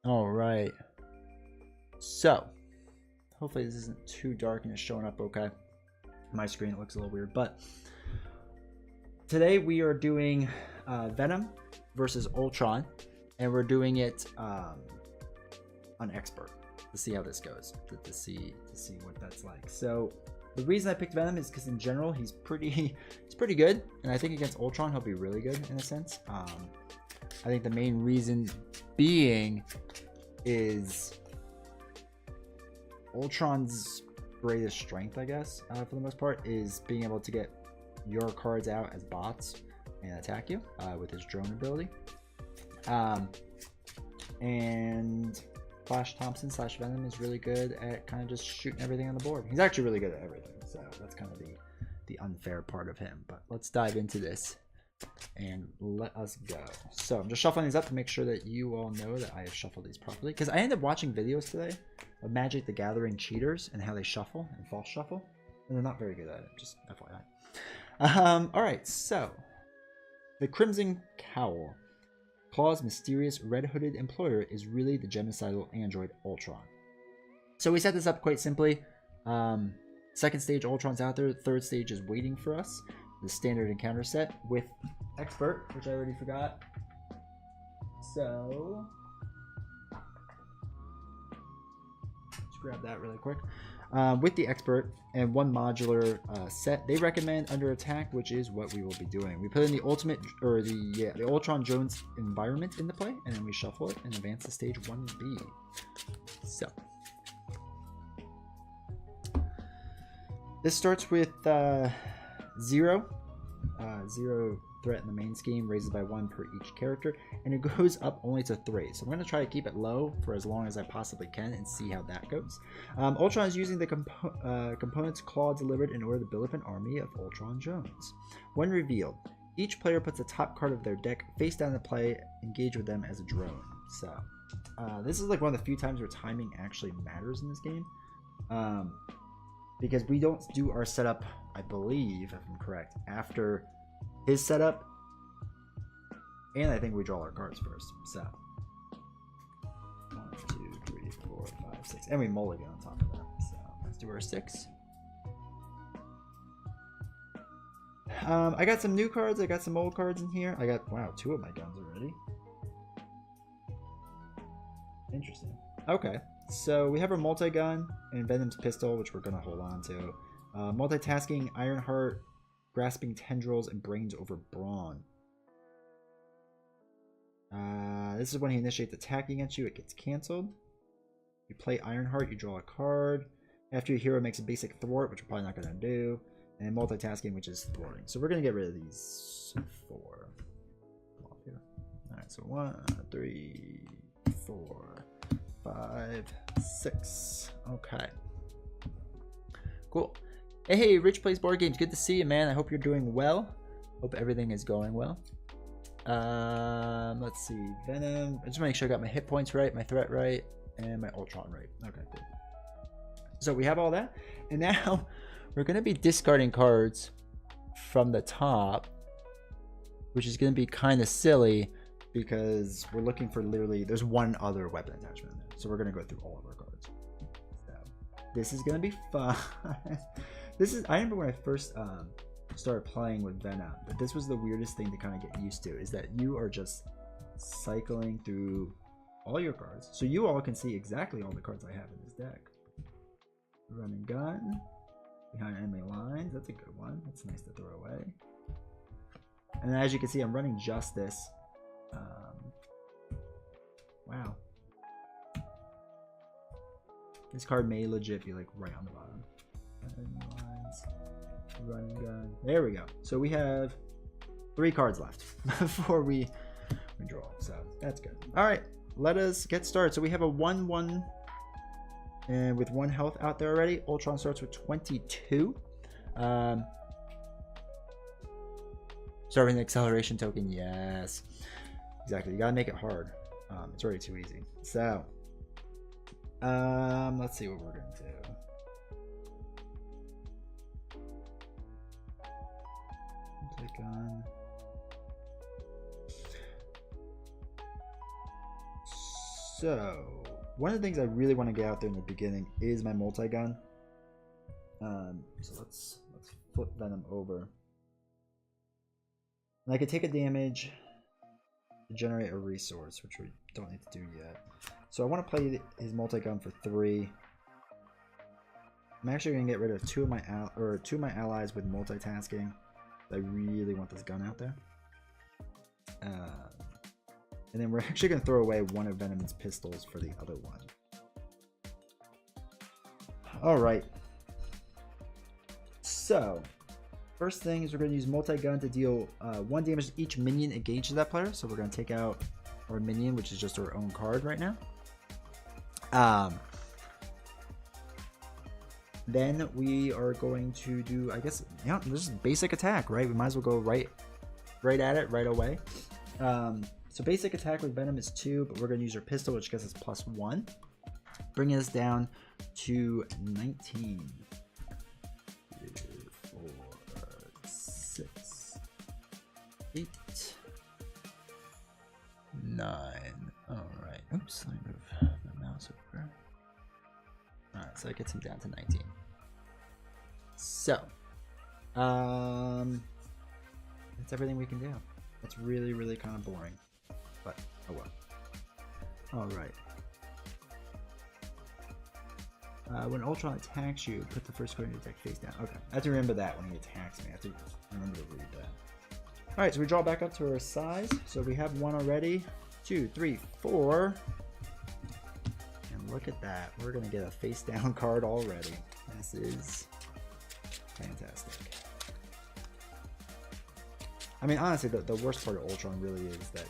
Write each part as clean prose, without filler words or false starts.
All right. So, hopefully this isn't too dark and it's showing up okay. My screen, it looks a little weird, but today we are doing Venom versus Ultron, and we're doing it on expert to see how this goes, to see what that's like. So the reason I picked Venom is because in general he's pretty good, and I think against Ultron he'll be really good in a sense. I think the main reason being is Ultron's greatest strength, I guess, for the most part, is being able to get your cards out as bots and attack you with his drone ability. And Flash Thompson / Venom is really good at kind of just shooting everything on the board. He's actually really good at everything, so that's kind of the unfair part of him. But let's dive into this and let us go. So I'm just shuffling these up to make sure that you all know that I have shuffled these properly, because I ended up watching videos today of Magic the Gathering cheaters and how they shuffle and false shuffle, and they're not very good at it, just FYI. All right, so the Crimson Cowl. Claw's mysterious red-hooded employer is really the genocidal android Ultron. So we set this up quite simply. Second stage, Ultron's out there. Third stage is waiting for us. The standard encounter set with expert, which I already forgot. So let's grab that really quick. With the expert and one modular set, they recommend under attack, which is what we will be doing. We put in the ultimate, or the Ultron Jones environment into play, and then we shuffle it and advance to stage 1B. So this starts with 0 threat in the main scheme, raises by 1 per each character, and it goes up only to 3. So I'm going to try to keep it low for as long as I possibly can and see how that goes. Ultron is using the components Claw delivered in order to build up an army of Ultron Jones. When revealed, each player puts the top card of their deck face down to play, engage with them as a drone. So this is like one of the few times where timing actually matters in this game, because we don't do our setup, I believe, if I'm correct, after his setup, and I think we draw our cards first. So 1, 2, 3, 4, 5, 6, and we mulligan on top of that. So let's do our 6. I got some new cards. I got some old cards in here. I got, wow, 2 of my guns already. Interesting. Okay, so we have our multi-gun and Venom's pistol, which we're gonna hold on to. Multitasking, Ironheart, Grasping Tendrils, and Brains over Brawn. This is when he initiates attack against you. It gets canceled. You play Ironheart, you draw a card. After your hero makes a basic thwart, which we're probably not going to do. And multitasking, which is thwarting. So we're going to get rid of these 4. Alright, so 1, 3, 4, 5, 6. Okay. Cool. Hey, Rich Plays Board Games. Good to see you, man. I hope you're doing well. Hope everything is going well. Let's see. Venom. I just want to make sure I got my hit points right, my threat right, and my Ultron right. Okay, cool. So we have all that. And now we're going to be discarding cards from the top, which is going to be kind of silly because we're looking for literally, there's one other weapon attachment in there. So we're going to go through all of our cards. So this is going to be fun. This is, I remember when I first started playing with Venom, but this was the weirdest thing to kind of get used to, is that you are just cycling through all your cards. So you all can see exactly all the cards I have in this deck. Run and gun, behind enemy lines, that's a good one. That's nice to throw away. And as you can see, I'm running Justice. Wow. This card may legit be like right on the bottom. Lines, run and gun. There we go. So we have 3 cards left before we draw. So that's good. All right, let us get started. So we have a 1/1, and with 1 health out there already. Ultron starts with 22. Starting the acceleration token. Yes, exactly. You gotta make it hard. It's already too easy. So let's see what we're gonna do. So one of the things I really want to get out there in the beginning is my multi-gun. So let's flip Venom over. And I could take a damage to generate a resource, which we don't need to do yet. So I want to play his multi-gun for 3. I'm actually going to get rid of two of my allies with multitasking. I really want this gun out there. And then we're actually going to throw away one of Venom's pistols for the other one. Alright. So, first thing is we're going to use multi-gun to deal 1 damage to each minion engaged to that player. So we're going to take out our minion, which is just our own card right now. Then we are going to do, I guess, yeah, this is basic attack, right? We might as well go right at it right away. So basic attack with Venom is 2, but we're going to use our pistol, which gets us +1, bringing us down to 19. 3, 4, 6, 8, 9. All right. Oops, let me move my mouse over. All right, so that gets him down to 19. So, that's everything we can do. It's really, really kind of boring, but oh well. All right. When Ultron attacks you, put the first card in your deck face down. Okay, I have to remember that when he attacks me. I have to remember to read that. All right, so we draw back up to our size. So we have 1 already. 2, 3, 4. And look at that. We're gonna get a face down card already. This is fantastic. I mean, honestly, the worst part of Ultron really is that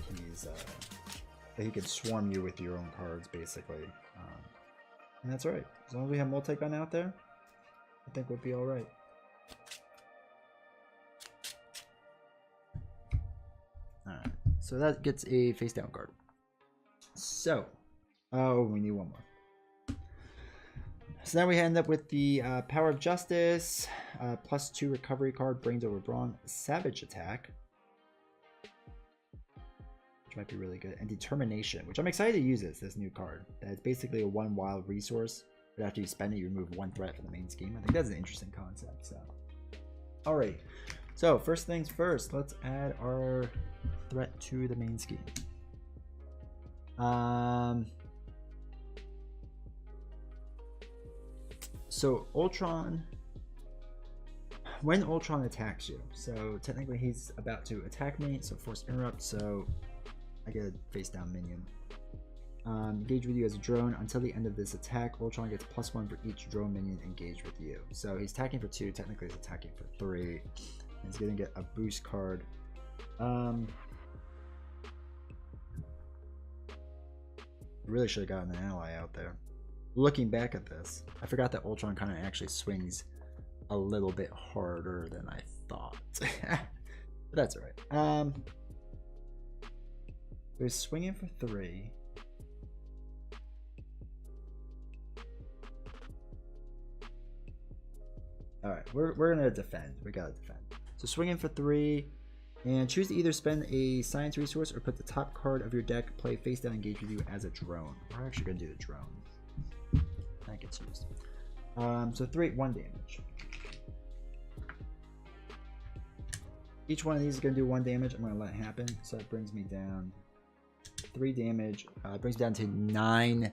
that he can swarm you with your own cards, basically. And that's right. As long as we have multi-gun out there, I think we'll be all right. All right. So that gets a face down card. So, oh, we need one more. So now we end up with the Power of Justice, +2 recovery card, brings over Brawn, Savage Attack, which might be really good, and Determination, which I'm excited to use this new card. It's basically a 1 wild resource, but after you spend it, you remove 1 threat from the main scheme. I think that's an interesting concept. So, alright. So first things first, let's add our threat to the main scheme. So Ultron, when Ultron attacks you, so technically he's about to attack me, so force interrupt, so I get a face down minion. Engage with you as a drone. Until the end of this attack, Ultron gets +1 for each drone minion engaged with you. So he's attacking for 2, technically he's attacking for 3. And he's gonna get a boost card. Really should have gotten an ally out there. Looking back at this, I forgot that Ultron kind of actually swings a little bit harder than I thought. But that's alright. We're swinging for 3. Alright, we're gonna defend. We gotta defend. So swinging for 3. And choose to either spend a science resource or put the top card of your deck, play face down, engage with you as a drone. We're actually gonna do the drone. That gets used. So 3, 1 damage. Each one of these is going to do 1 damage. I'm going to let it happen. So it brings me down 3 damage. It brings me down to 9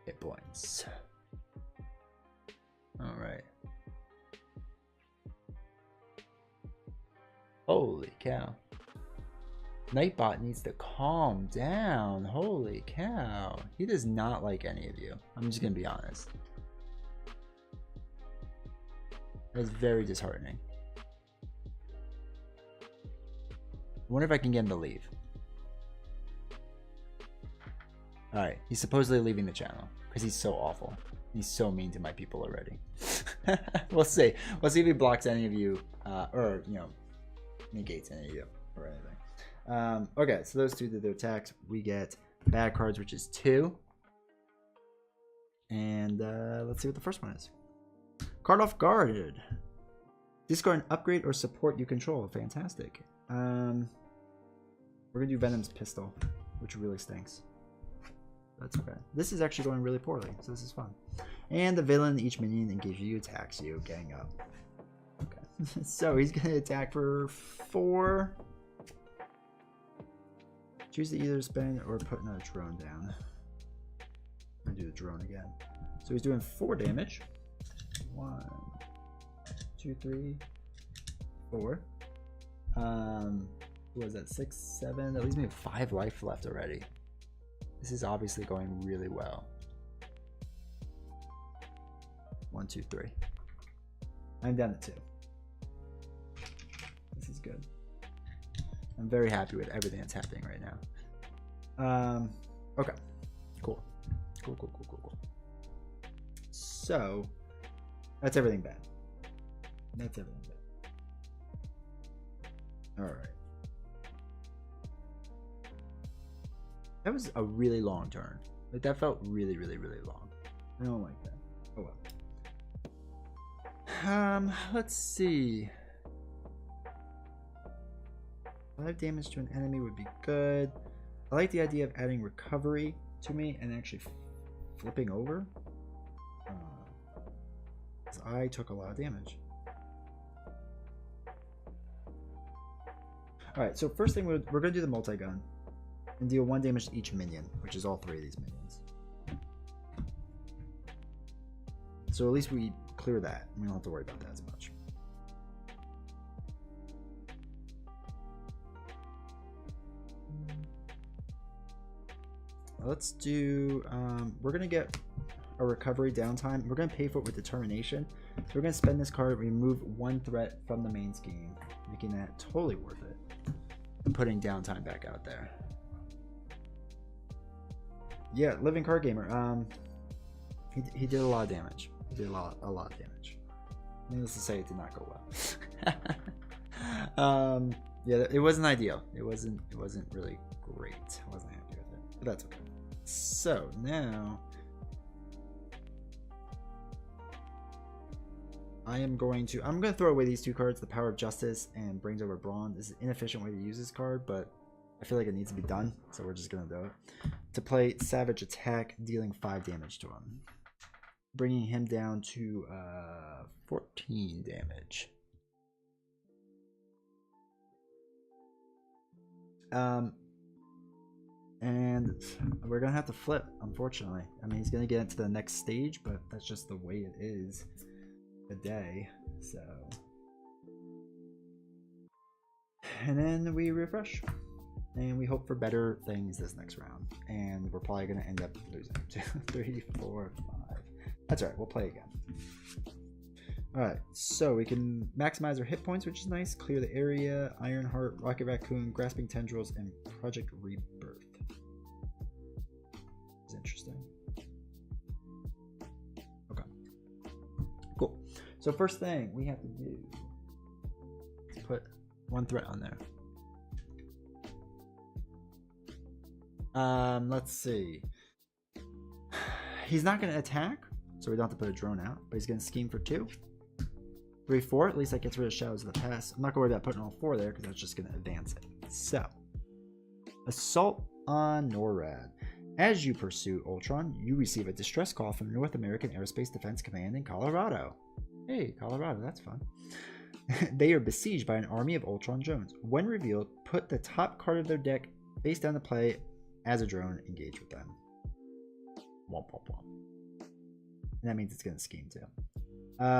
hit points. Alright. Holy cow. Nightbot needs to calm down. Holy cow. He does not like any of you. I'm just going to be honest. That's very disheartening. I wonder if I can get him to leave. Alright, he's supposedly leaving the channel because he's so awful. He's so mean to my people already. We'll see. We'll see if he blocks any of you or, you know, negates any of you or anything. Okay, so those two did their attacks. We get bad cards, which is 2. And let's see what the first one is. Card off guard. Discard an upgrade or support you control. Fantastic. We're gonna do Venom's pistol, which really stinks. That's okay. This is actually going really poorly, so this is fun. And the villain, each minion engages you, attacks you. Gang up. Okay. So he's going to attack for 4. Choose to either spend or put another drone down. I'm going to do the drone again. So he's doing 4 damage. 1, 2, 3, 4. What was that? 6, 7. That leaves me with 5 life left already. This is obviously going really well. 1, 2, 3. I'm down to 2. This is good. I'm very happy with everything that's happening right now. Okay. Cool. Cool. So, that's everything bad. That's everything bad. Alright. That was a really long turn. Like, that felt really long. I don't like that. Oh well. Let's see. 5 damage to an enemy would be good. I like the idea of adding recovery to me and actually flipping over. 'Cause I took a lot of damage. Alright, so first thing we're going to do the multi-gun and deal 1 damage to each minion, which is all 3 of these minions. So at least we clear that. We don't have to worry about that as much. Let's do, we're going to get a recovery downtime. We're going to pay for it with determination. So we're going to spend this card, remove 1 threat from the main scheme, making that totally worth it. And putting downtime back out there. Yeah, Living Card Gamer. He did a lot of damage. He did a lot of damage. Needless to say, it did not go well. Yeah, it wasn't ideal. It wasn't really great. I wasn't happy with it, but that's okay. So now I'm going to throw away these 2 cards, the Power of Justice and Brings Over Brawn. This is an inefficient way to use this card, but I feel like it needs to be done, so we're just going to do it. To play Savage Attack, dealing 5 damage to him. Bringing him down to 14 damage. And we're going to have to flip, unfortunately. I mean, he's going to get into the next stage, but that's just the way it is today. So, and then we refresh. And we hope for better things this next round. And we're probably going to end up losing. 2, 3, 4, 5. That's alright, we'll play again. Alright, so we can maximize our hit points, which is nice. Clear the area, Ironheart, Rocket Raccoon, Grasping Tendrils, and Project Rebirth. It's interesting. Okay. Cool. So first thing we have to do is put 1 threat on there. Let's see. He's not going to attack, so we don't have to put a drone out, but he's going to scheme for 2. 3, 4, at least that gets rid of Shadows of the Past. I'm not going to worry about putting all 4 there because that's just going to advance it. So, Assault on NORAD. As you pursue Ultron, you receive a distress call from North American Aerospace Defense Command in Colorado. Hey, Colorado, that's fun. They are besieged by an army of Ultron drones. When revealed, put the top card of their deck face down to play as a drone, engage with them. Womp womp womp. And that means it's going to scheme too.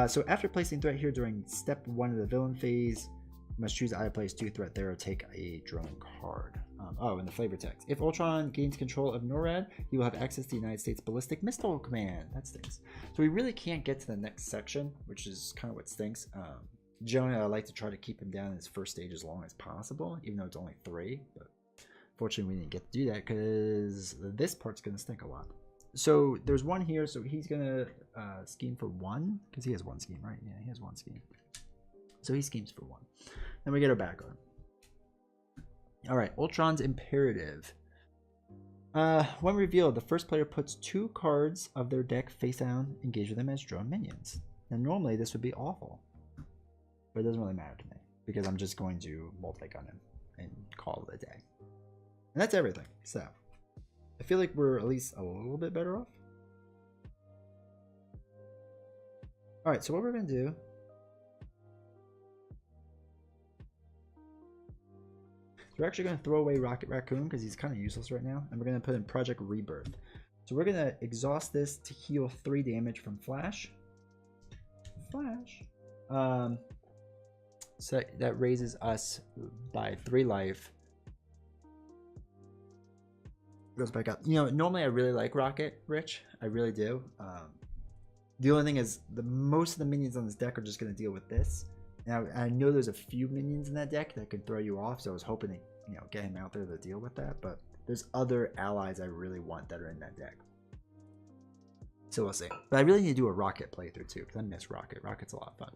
So after placing threat here during step 1 of the villain phase, you must choose either place 2 threat there or take a drone card. Oh, and the flavor text. If Ultron gains control of NORAD, he will have access to the United States Ballistic Missile Command. That stinks. So we really can't get to the next section, which is kind of what stinks. Generally, I like to try to keep him down in his first stage as long as possible, even though it's only 3. But fortunately, we didn't get to do that because this part's going to stink a lot. So there's 1 here, so he's going to scheme for 1, because he has 1 scheme, right? Yeah, he has 1 scheme. So he schemes for 1. Then we get our back on. Alright, Ultron's Imperative. When revealed, the first player puts 2 cards of their deck face down, engage with them as drone minions. Now normally this would be awful, but it doesn't really matter to me, because I'm just going to multi-gun him and call it a day. And that's everything. So, I feel like we're at least a little bit better off. Alright, so what we're going to do... We're actually going to throw away Rocket Raccoon because he's kind of useless right now. And we're going to put in Project Rebirth. So we're going to exhaust this to heal 3 damage from Flash. So that raises us by 3 life. Goes back up. You know, normally I really like Rocket Rich. I really do. The only thing is, most of the minions on this deck are just going to deal with this. Now, I know there's a few minions in that deck that could throw you off, so I was hoping to, you know, get him out there to deal with that. But there's other allies I really want that are in that deck. So we'll see. But I really need to do a Rocket playthrough too, because I miss Rocket. Rocket's a lot of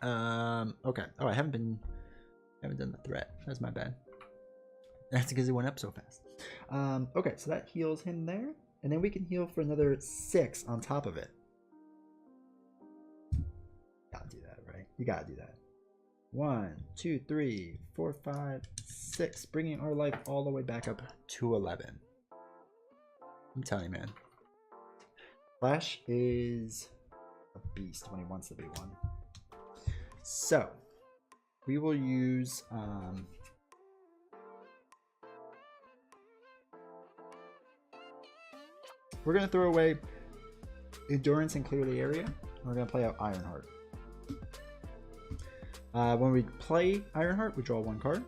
fun. Okay. Oh, I haven't done the threat. That's my bad. That's because it went up so fast. Okay, so that heals him there. And then we can heal for another 6 on top of it. Gotta do that, right? You gotta do that. 1, 2, 3, 4, 5, 6. Bringing our life all the way back up to 11. I'm telling you, man. Flash is a beast when he wants to be one. So, we will use... we're going to throw away Endurance and Clear the Area. We're going to play out Ironheart. When we play Ironheart, we draw 1 card.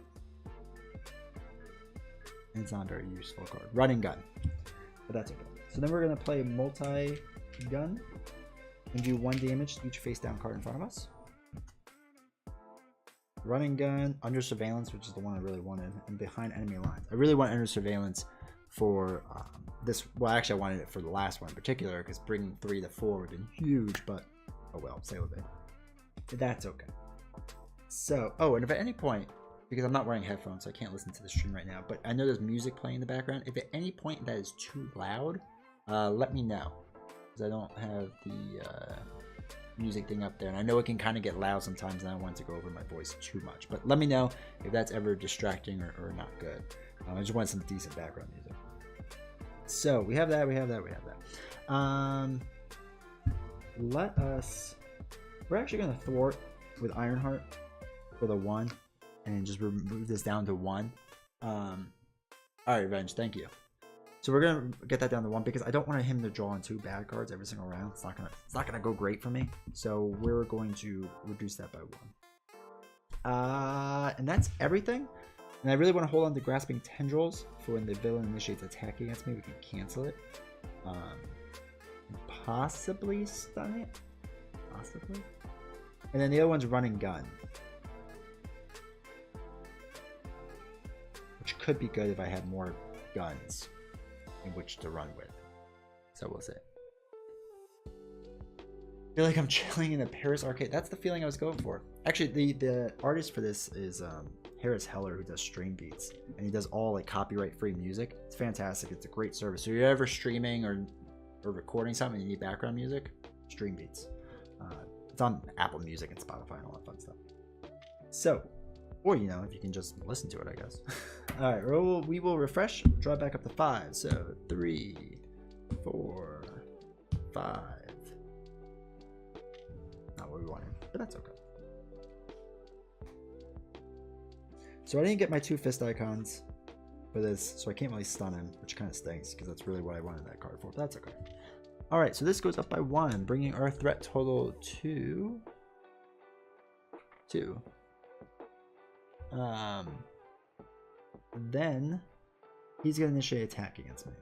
And it's not a very useful card. Running Gun. But that's okay. So then we're going to play Multi-Gun and do 1 damage to each face-down card in front of us. Running Gun, Under Surveillance, which is the one I really wanted, and Behind Enemy Lines. I really want Under Surveillance for this. Well, actually, I wanted it for the last one in particular, because bringing 3 to 4 would have been huge, but oh well, say what they. That's okay. So, oh, and if at any point, because I'm not wearing headphones, so I can't listen to the stream right now, but I know there's music playing in the background. If at any point that is too loud, let me know, because I don't have the music thing up there, and I know it can kind of get loud sometimes, and I don't want to go over my voice too much. But let me know if that's ever distracting or not good. I just want some decent background music. So we have that, we have that, we have that. Let us. We're actually gonna thwart with Ironheart for the 1, and just remove this down to 1. All right, Revenge, thank you. So we're gonna get that down to 1 because I don't want him to draw on 2 bad cards every single round. It's not gonna go great for me. So we're going to reduce that by 1. And that's everything. And I really want to hold on to Grasping Tendrils for when the villain initiates attack against me. We can cancel it. Possibly stun it. Possibly. And then the other one's Running Gun, which could be good if I had more guns in which to run with. So we'll see. I feel like I'm chilling in a Paris arcade. That's the feeling I was going for. Actually, the artist for this is Harris Heller, who does Stream Beats, and he does all like copyright-free music. It's fantastic. It's a great service. So if you're ever streaming or recording something and you need background music, Stream Beats. It's on Apple Music and Spotify and all that fun stuff. So, or you know, if you can just listen to it, I guess. All right, we will refresh. Draw back up to 5. So 3, 4, 5. Not what we wanted, but that's okay. So I didn't get my 2 fist icons for this, so I can't really stun him, which kind of stinks because that's really what I wanted that card for, but that's okay. All right, so this goes up by 1, bringing our threat total to 2. Then he's going to initiate attack against me.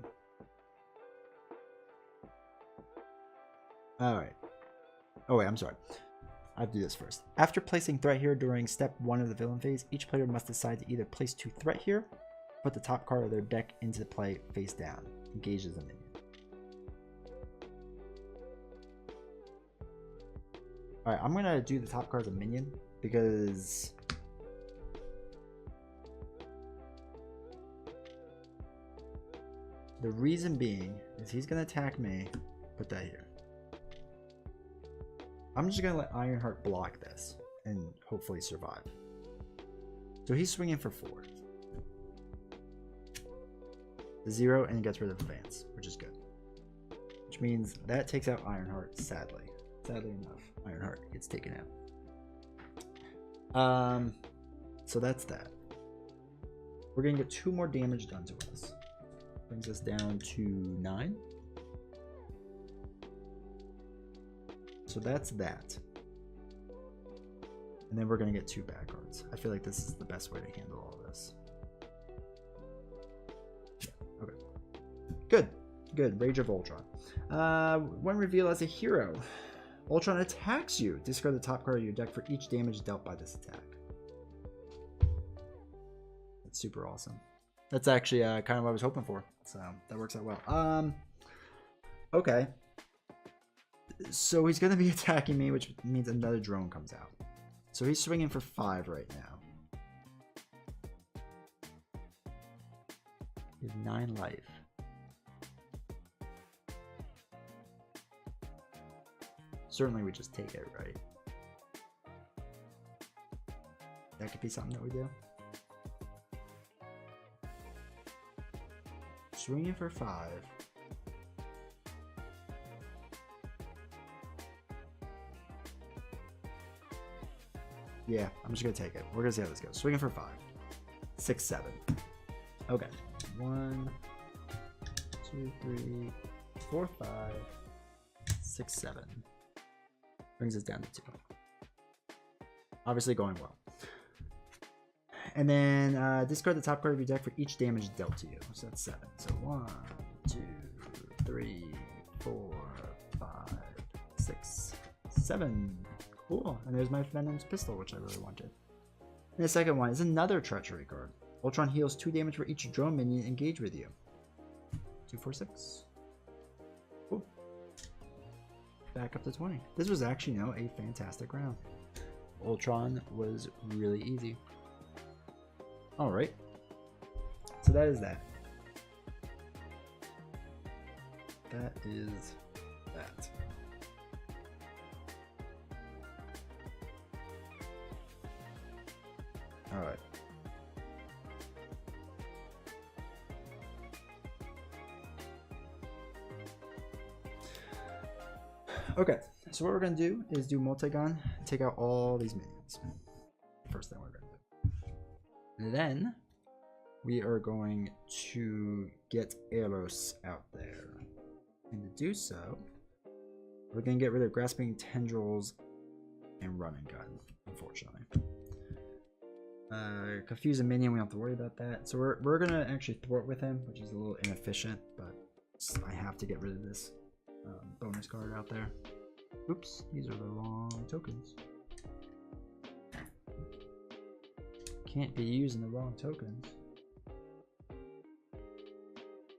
All right. Oh wait, I'm sorry. I have to do this first. After placing threat here during step 1 of the villain phase, each player must decide to either place 2 threat here, put the top card of their deck into play face down. Engages the minion. Alright, I'm gonna do the top card as a minion because the reason being is he's gonna attack me. Put that here. I'm just gonna let Ironheart block this and hopefully survive. So he's swinging for 4. 0 and gets rid of advance, which is good. Which means that takes out Ironheart, sadly. Sadly enough, Ironheart gets taken out. So that's that. We're gonna get 2 more damage done to us. Brings us down to 9. So that's that. And then we're gonna get 2 back cards. I feel like this is the best way to handle all this. Yeah, okay. Good. Good. Rage of Ultron. When revealed as a hero, Ultron attacks you. Discard the top card of your deck for each damage dealt by this attack. That's super awesome. That's actually kind of what I was hoping for. So that works out well. Okay. So he's going to be attacking me, which means another drone comes out. So he's swinging for 5 right now. He has 9 life. Certainly we just take it, right? That could be something that we do. Swinging for 5. Yeah, I'm just gonna take it. We're gonna see how this goes. Swinging for 5. 6, 7. Okay. 1, 2, 3, 4, 5, 6, 7. Brings us down to 2. Obviously going well. And then discard the top card of your deck for each damage dealt to you. So that's 7. So 1, 2, 3, 4, 5, 6, 7. Cool. And there's my Venom's pistol, which I really wanted. And the second one is another treachery card. Ultron heals 2 damage for each drone minion engaged with you. 2, 4, 6. Cool. Back up to 20. This was actually, you know, a fantastic round. Ultron was really easy. All right. So that is that. That is that. All right. Okay, so what we're gonna do is do multi-gun, take out all these minions. First thing we're gonna do. And then we are going to get Eros out there. And to do so, we're gonna get rid of Grasping Tendrils and Run and Gun, unfortunately. Confuse a minion, we don't have to worry about that. So we're gonna actually thwart with him, which is a little inefficient, but I have to get rid of this bonus card out there. Oops, these are the wrong tokens. Can't be using the wrong tokens.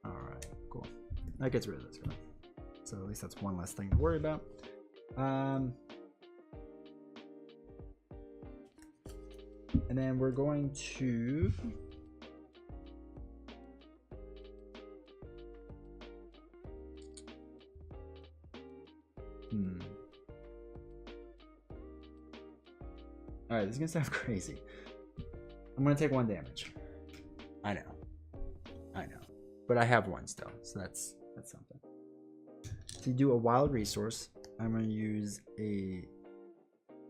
Alright, cool. That gets rid of this guy. So at least that's one less thing to worry about. And then we're going to Alright, this is gonna sound crazy. I'm gonna take 1 damage. I know. But I have 1 still, so that's something. To do a wild resource, I'm gonna use a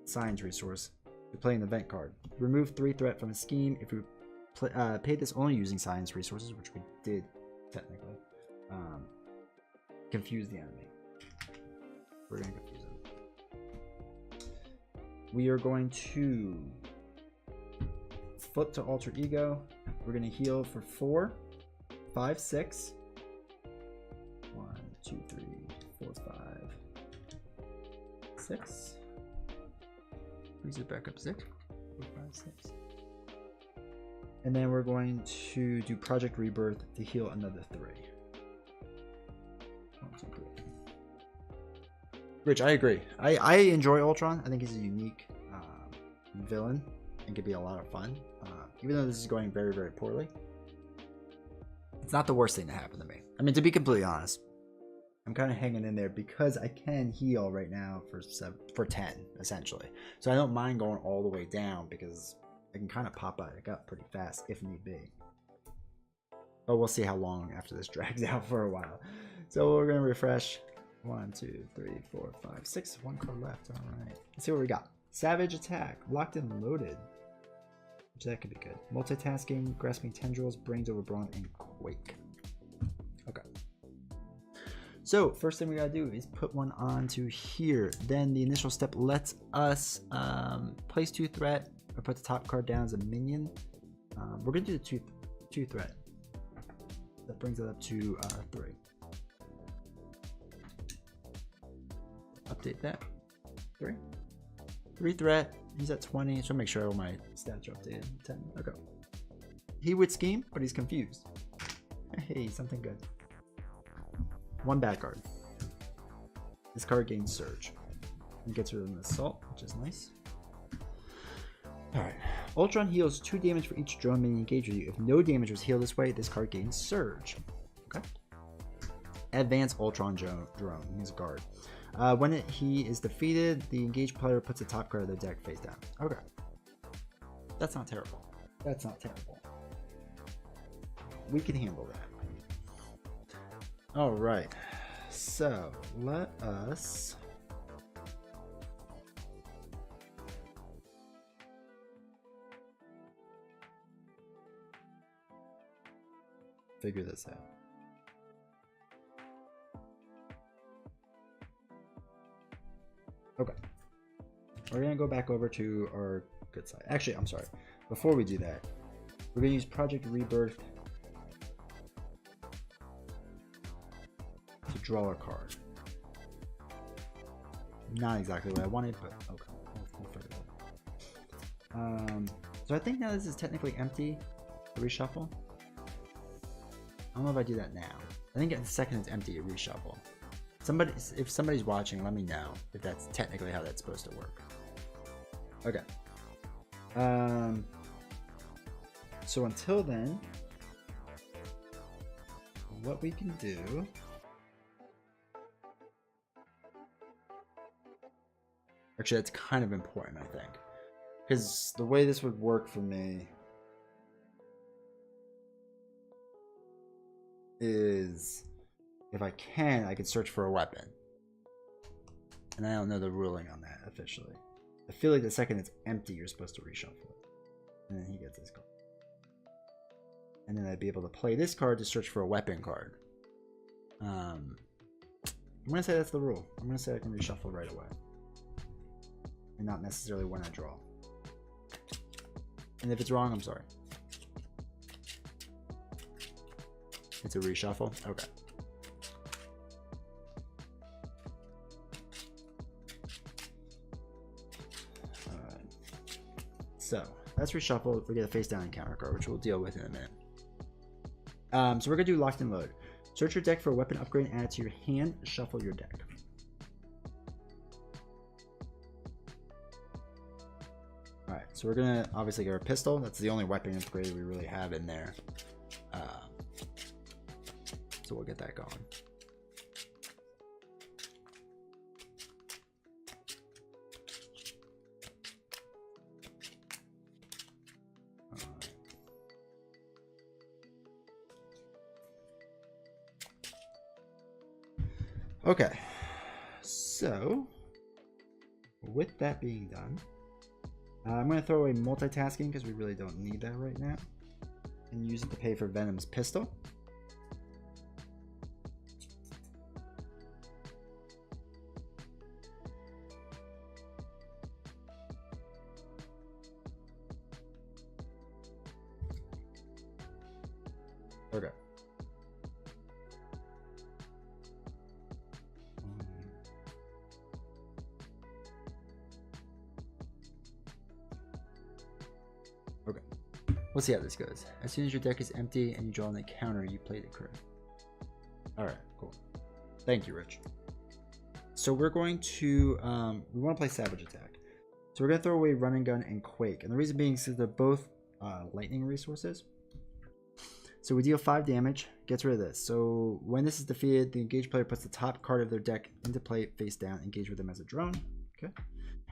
science resource to play an event card. Remove 3 threat from a scheme. If we pay this only using science resources, which we did technically, confuse the enemy. We're gonna confuse them. We are going to flip to alter ego. We're gonna heal for 4, 5, 6. 1, 2, 3, 4, 5, 6. Brings it back up 6. 4, 5, 6. And then we're going to do Project Rebirth to heal another 3. 1, 2, 3. Rich, I agree. I enjoy Ultron. I think he's a unique villain and could be a lot of fun. Even though this is going very, very poorly, it's not the worst thing to happen to me. I mean, to be completely honest, I'm kind of hanging in there because I can heal right now for 10, essentially. So I don't mind going all the way down because I can kind of pop back up pretty fast if need be. But we'll see how long after this drags out for a while. So we're gonna refresh. 1, 2, 3, 4, 5, 6. 1 card left. All right. Let's see what we got. Savage Attack, locked and loaded. Which that could be good. Multitasking, grasping tendrils, brains over brawn, and quake. Okay. So first thing we gotta do is put one onto here. Then the initial step lets us place 2 threat or put the top card down as a minion. We're gonna do the 2 threat. That brings it up to 3. Update that. 3 threat. He's at 20. So make sure all my stats are updated. 10. Okay. He would scheme, but he's confused. Hey, something good. 1 bad card. This card gains Surge and gets rid of an Assault, which is nice. Alright. Ultron heals 2 damage for each drone minion engaged with you. If no damage was healed this way, this card gains Surge. Okay. Advance Ultron drone. He's a guard. When he is defeated, the engaged player puts the top card of their deck face down. Okay. That's not terrible. That's not terrible. We can handle that. Alright. So, let us... figure this out. Okay. We're going to go back over to our good side. Actually, I'm sorry. Before we do that, we're going to use Project Rebirth to draw a card. Not exactly what I wanted, but okay. We'll figure it out. So I think now this is technically empty. Reshuffle. I don't know if I do that now. I think the second it's empty, you reshuffle. If somebody's watching, let me know if that's technically how that's supposed to work. Okay. So until then, what we can do actually, that's kind of important, I think, because the way this would work for me is if I could search for a weapon. And I don't know the ruling on that officially. I feel like the second it's empty, you're supposed to reshuffle it. And then he gets this card. And then I'd be able to play this card to search for a weapon card. I'm going to say that's the rule. I'm going to say I can reshuffle right away. And not necessarily when I draw. And if it's wrong, I'm sorry. It's a reshuffle? Okay. Alright. So, that's reshuffle. We get a face down encounter card, which we'll deal with in a minute. So we're going to do locked and load. Search your deck for a weapon upgrade and add it to your hand. Shuffle your deck. Alright, so we're going to obviously get our pistol. That's the only weapon upgrade we really have in there. So we'll get that going. Okay, so with that being done, I'm going to throw away multitasking because we really don't need that right now, and use it to pay for Venom's pistol. Okay. Okay. We'll see how this goes. As soon as your deck is empty and you draw an encounter, you play the card. Alright, cool. Thank you, Rich. So we're going to, we want to play Savage Attack. So we're going to throw away Run and Gun and Quake. And the reason being is they're both lightning resources. So we deal 5 damage, gets rid of this. So when this is defeated, the engaged player puts the top card of their deck into play face down, engage with them as a drone. Okay.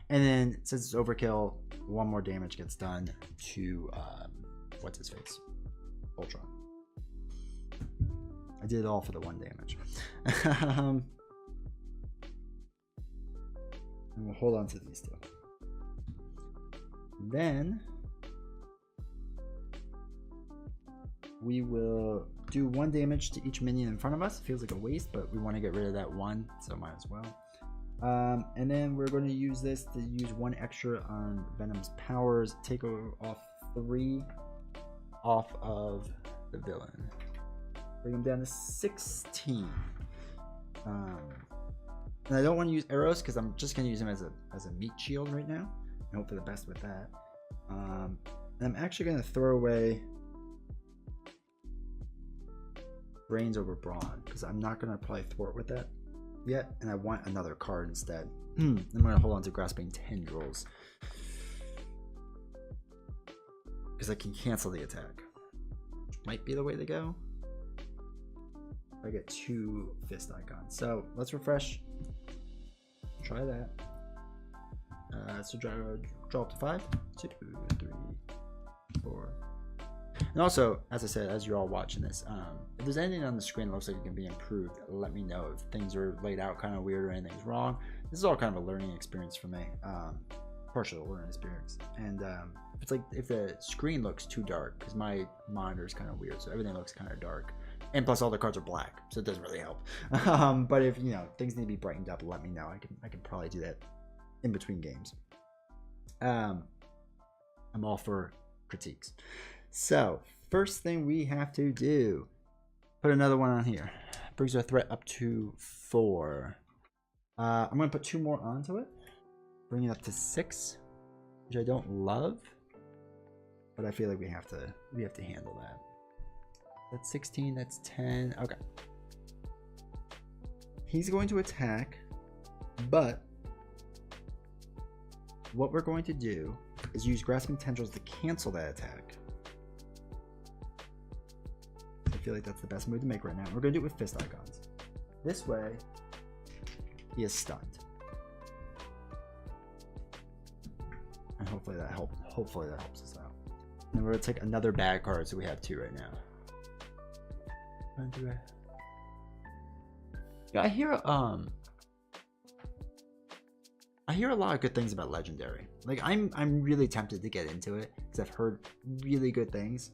And then since it's overkill, 1 more damage gets done to what's his face? Ultron. I did it all for the 1 damage. And we'll hold on to these 2. Then we will do 1 damage to each minion in front of us. It feels like a waste, but we want to get rid of that 1, so might as well. And then we're going to use this to use 1 extra on Venom's powers, take off 3 off of the villain, bring him down to 16. And I don't want to use arrows because I'm just going to use him as a meat shield right now and hope for the best with that. And I'm actually going to throw away brains over brawn because I'm not going to probably thwart with that yet, and I want another card instead. I'm going to hold on to grasping tendrils because I can cancel the attack. Might be the way to go. I get 2 fist icons, so let's refresh. Try that. So draw up to 5, 2, 3, 4. And also, as I said, as you're all watching this, if there's anything on the screen that looks like it can be improved, let me know. If things are laid out kind of weird or anything's wrong, this is all kind of a learning experience for me, partial learning experience. And if the screen looks too dark, because my monitor is kind of weird, so everything looks kind of dark, and plus all the cards are black, so it doesn't really help. But if things need to be brightened up, let me know. I can probably do that in between games. I'm all for critiques. So first thing we have to do, put another 1 on here. Brings our threat up to 4. I'm gonna put 2 more onto it, bring it up to 6, which I don't love, but I feel like we have to handle that. That's 16. That's 10. Okay. He's going to attack, but what we're going to do is use grasping tendrils to cancel that attack. I feel like that's the best move to make right now. We're going to do it with fist icons. This way, he is stunned. And hopefully that helps us out. And we're going to take another bad card, so we have 2 right now. Yeah, I hear a lot of good things about Legendary. Like I'm really tempted to get into it because I've heard really good things.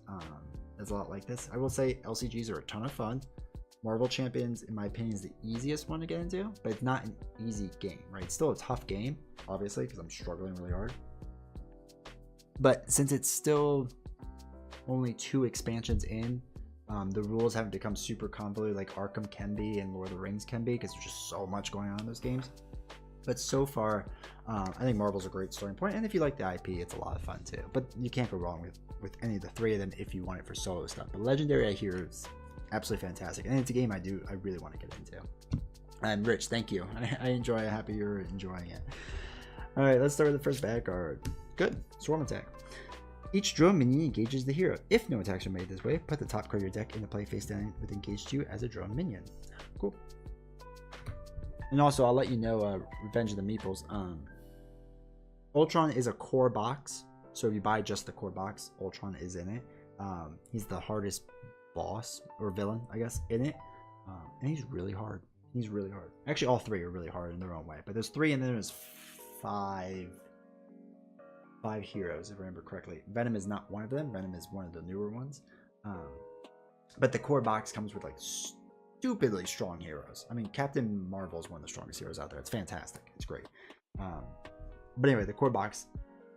There's a lot like this. I will say LCGs are a ton of fun. Marvel Champions, in my opinion, is the easiest one to get into, but it's not an easy game, right? It's still a tough game, obviously, because I'm struggling really hard. But since it's still only 2 expansions in, the rules haven't become super convoluted like Arkham can be and Lord of the Rings can be, because there's just so much going on in those games. But so far, I think Marvel's a great starting point, and if you like the IP, it's a lot of fun too. But you can't go wrong with any of the 3 of them if you want it for solo stuff. But Legendary, I hear, is absolutely fantastic, and it's a game I really want to get into. And Rich, thank you. I enjoy it. Happy you're enjoying it. All right, let's start with the first bad card. Good, Swarm Attack. Each drone minion engages the hero. If no attacks are made this way, put the top card of your deck into play face down with engaged you as a drone minion. Cool. And also, I'll let you know, Revenge of the Meeples. Ultron is a core box, so if you buy just the core box, Ultron is in it. He's the hardest boss or villain, I guess, in it, and he's really hard. He's really hard. Actually, all 3 are really hard in their own way, but there's 3 and then there's 5 heroes, if I remember correctly. Venom is not one of them. Venom is one of the newer ones. But the core box comes with like stupidly strong heroes. I mean, Captain Marvel is one of the strongest heroes out there. It's fantastic. It's great. But anyway, the core box,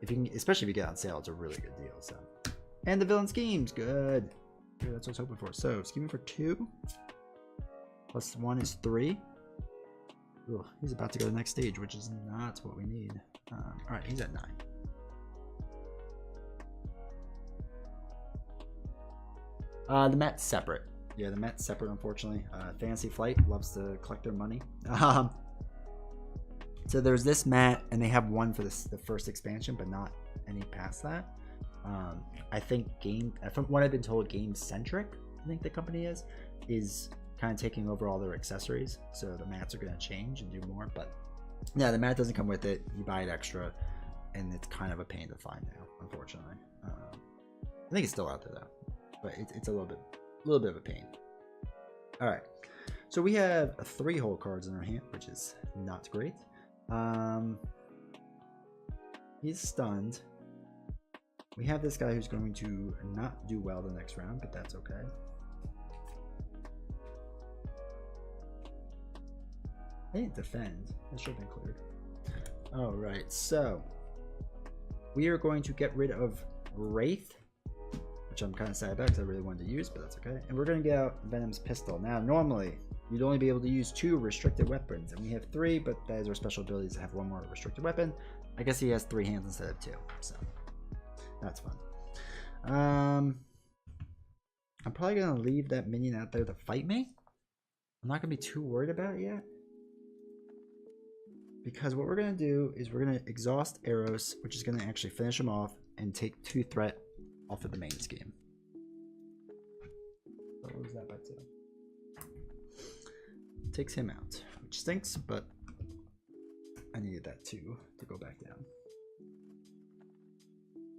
if you can, especially if you get on sale, it's a really good deal. So, and the villain schemes, good. That's what I was hoping for. So, scheming for 2 plus 1 is 3. Ugh, he's about to go to the next stage, which is not what we need. All right, he's at 9. The mat's separate. Yeah, the mat's separate, unfortunately. Fantasy Flight loves to collect their money. So there's this mat, and they have one for the first expansion, but not any past that. I think from what I've been told, Game Centric, I think the company is kind of taking over all their accessories. So the mats are going to change and do more. But yeah, the mat doesn't come with it. You buy it extra, and it's kind of a pain to find now, unfortunately. I think it's still out there though, but it's a little bit of a pain. All right. So we have 3 whole cards in our hand, which is not great. He's stunned. We have this guy who's going to not do well the next round, but that's okay. I didn't defend. That should have been cleared. All right, so we are going to get rid of Wraith, which I'm kind of sad about because I really wanted to use, but that's okay. And we're going to get out Venom's pistol. Now, normally, you'd only be able to use 2 restricted weapons, and we have 3, but that is our special abilities to have 1 more restricted weapon. I guess he has 3 hands instead of 2, so that's fun. I'm probably going to leave that minion out there to fight me. I'm not going to be too worried about it yet. Because what we're going to do is we're going to exhaust Eros, which is going to actually finish him off and take 2 threat off of the main scheme. So what was that by 2? Takes him out, which stinks, but I needed that 2 to go back down.